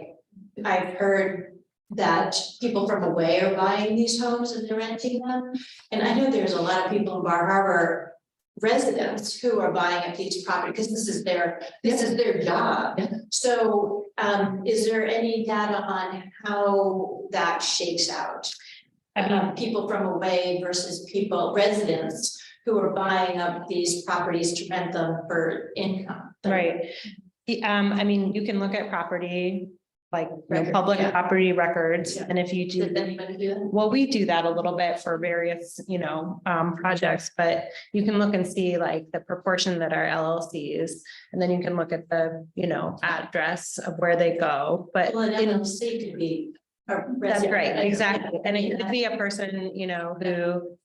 I've heard that people from away are buying these homes and they're renting them. And I know there's a lot of people in Bar Harbor residents who are buying up these properties because this is their job. So is there any data on how that shakes out? I mean, People from away versus residents who are buying up these properties to rent them for income. Right. I mean, you can look at property, like Record, public yeah. property records, Yeah. and if you Does do. anybody do that? Well, we do that a little bit for various, projects, but you can look and see like the proportion that are LLCs. And then you can look at the, address of where they go, but. Well, an in- LLC could be a That's resident. right, exactly. And it could be a person, who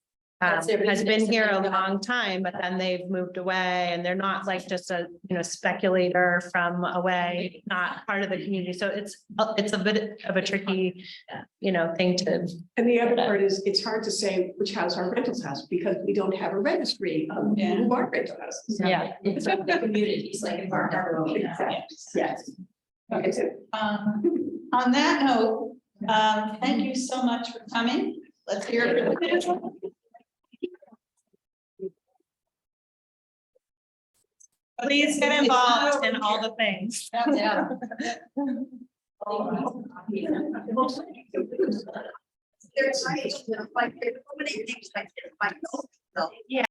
That's their has been business and here a they've got- long time, but then they've moved away and they're not like just a, speculator from away, not part of the community. So it's a bit of a tricky, thing to. And the other part is, it's hard to say which house our rentals house, because we don't have a registry of who our rental houses. Yeah. It's like the communities, like in Bar Harbor. we have, yeah. Yes. Okay, so On that note, thank you so much for coming. Let's hear it. Please get involved in all the things. Yeah. There's like so many things like this, like. Yeah.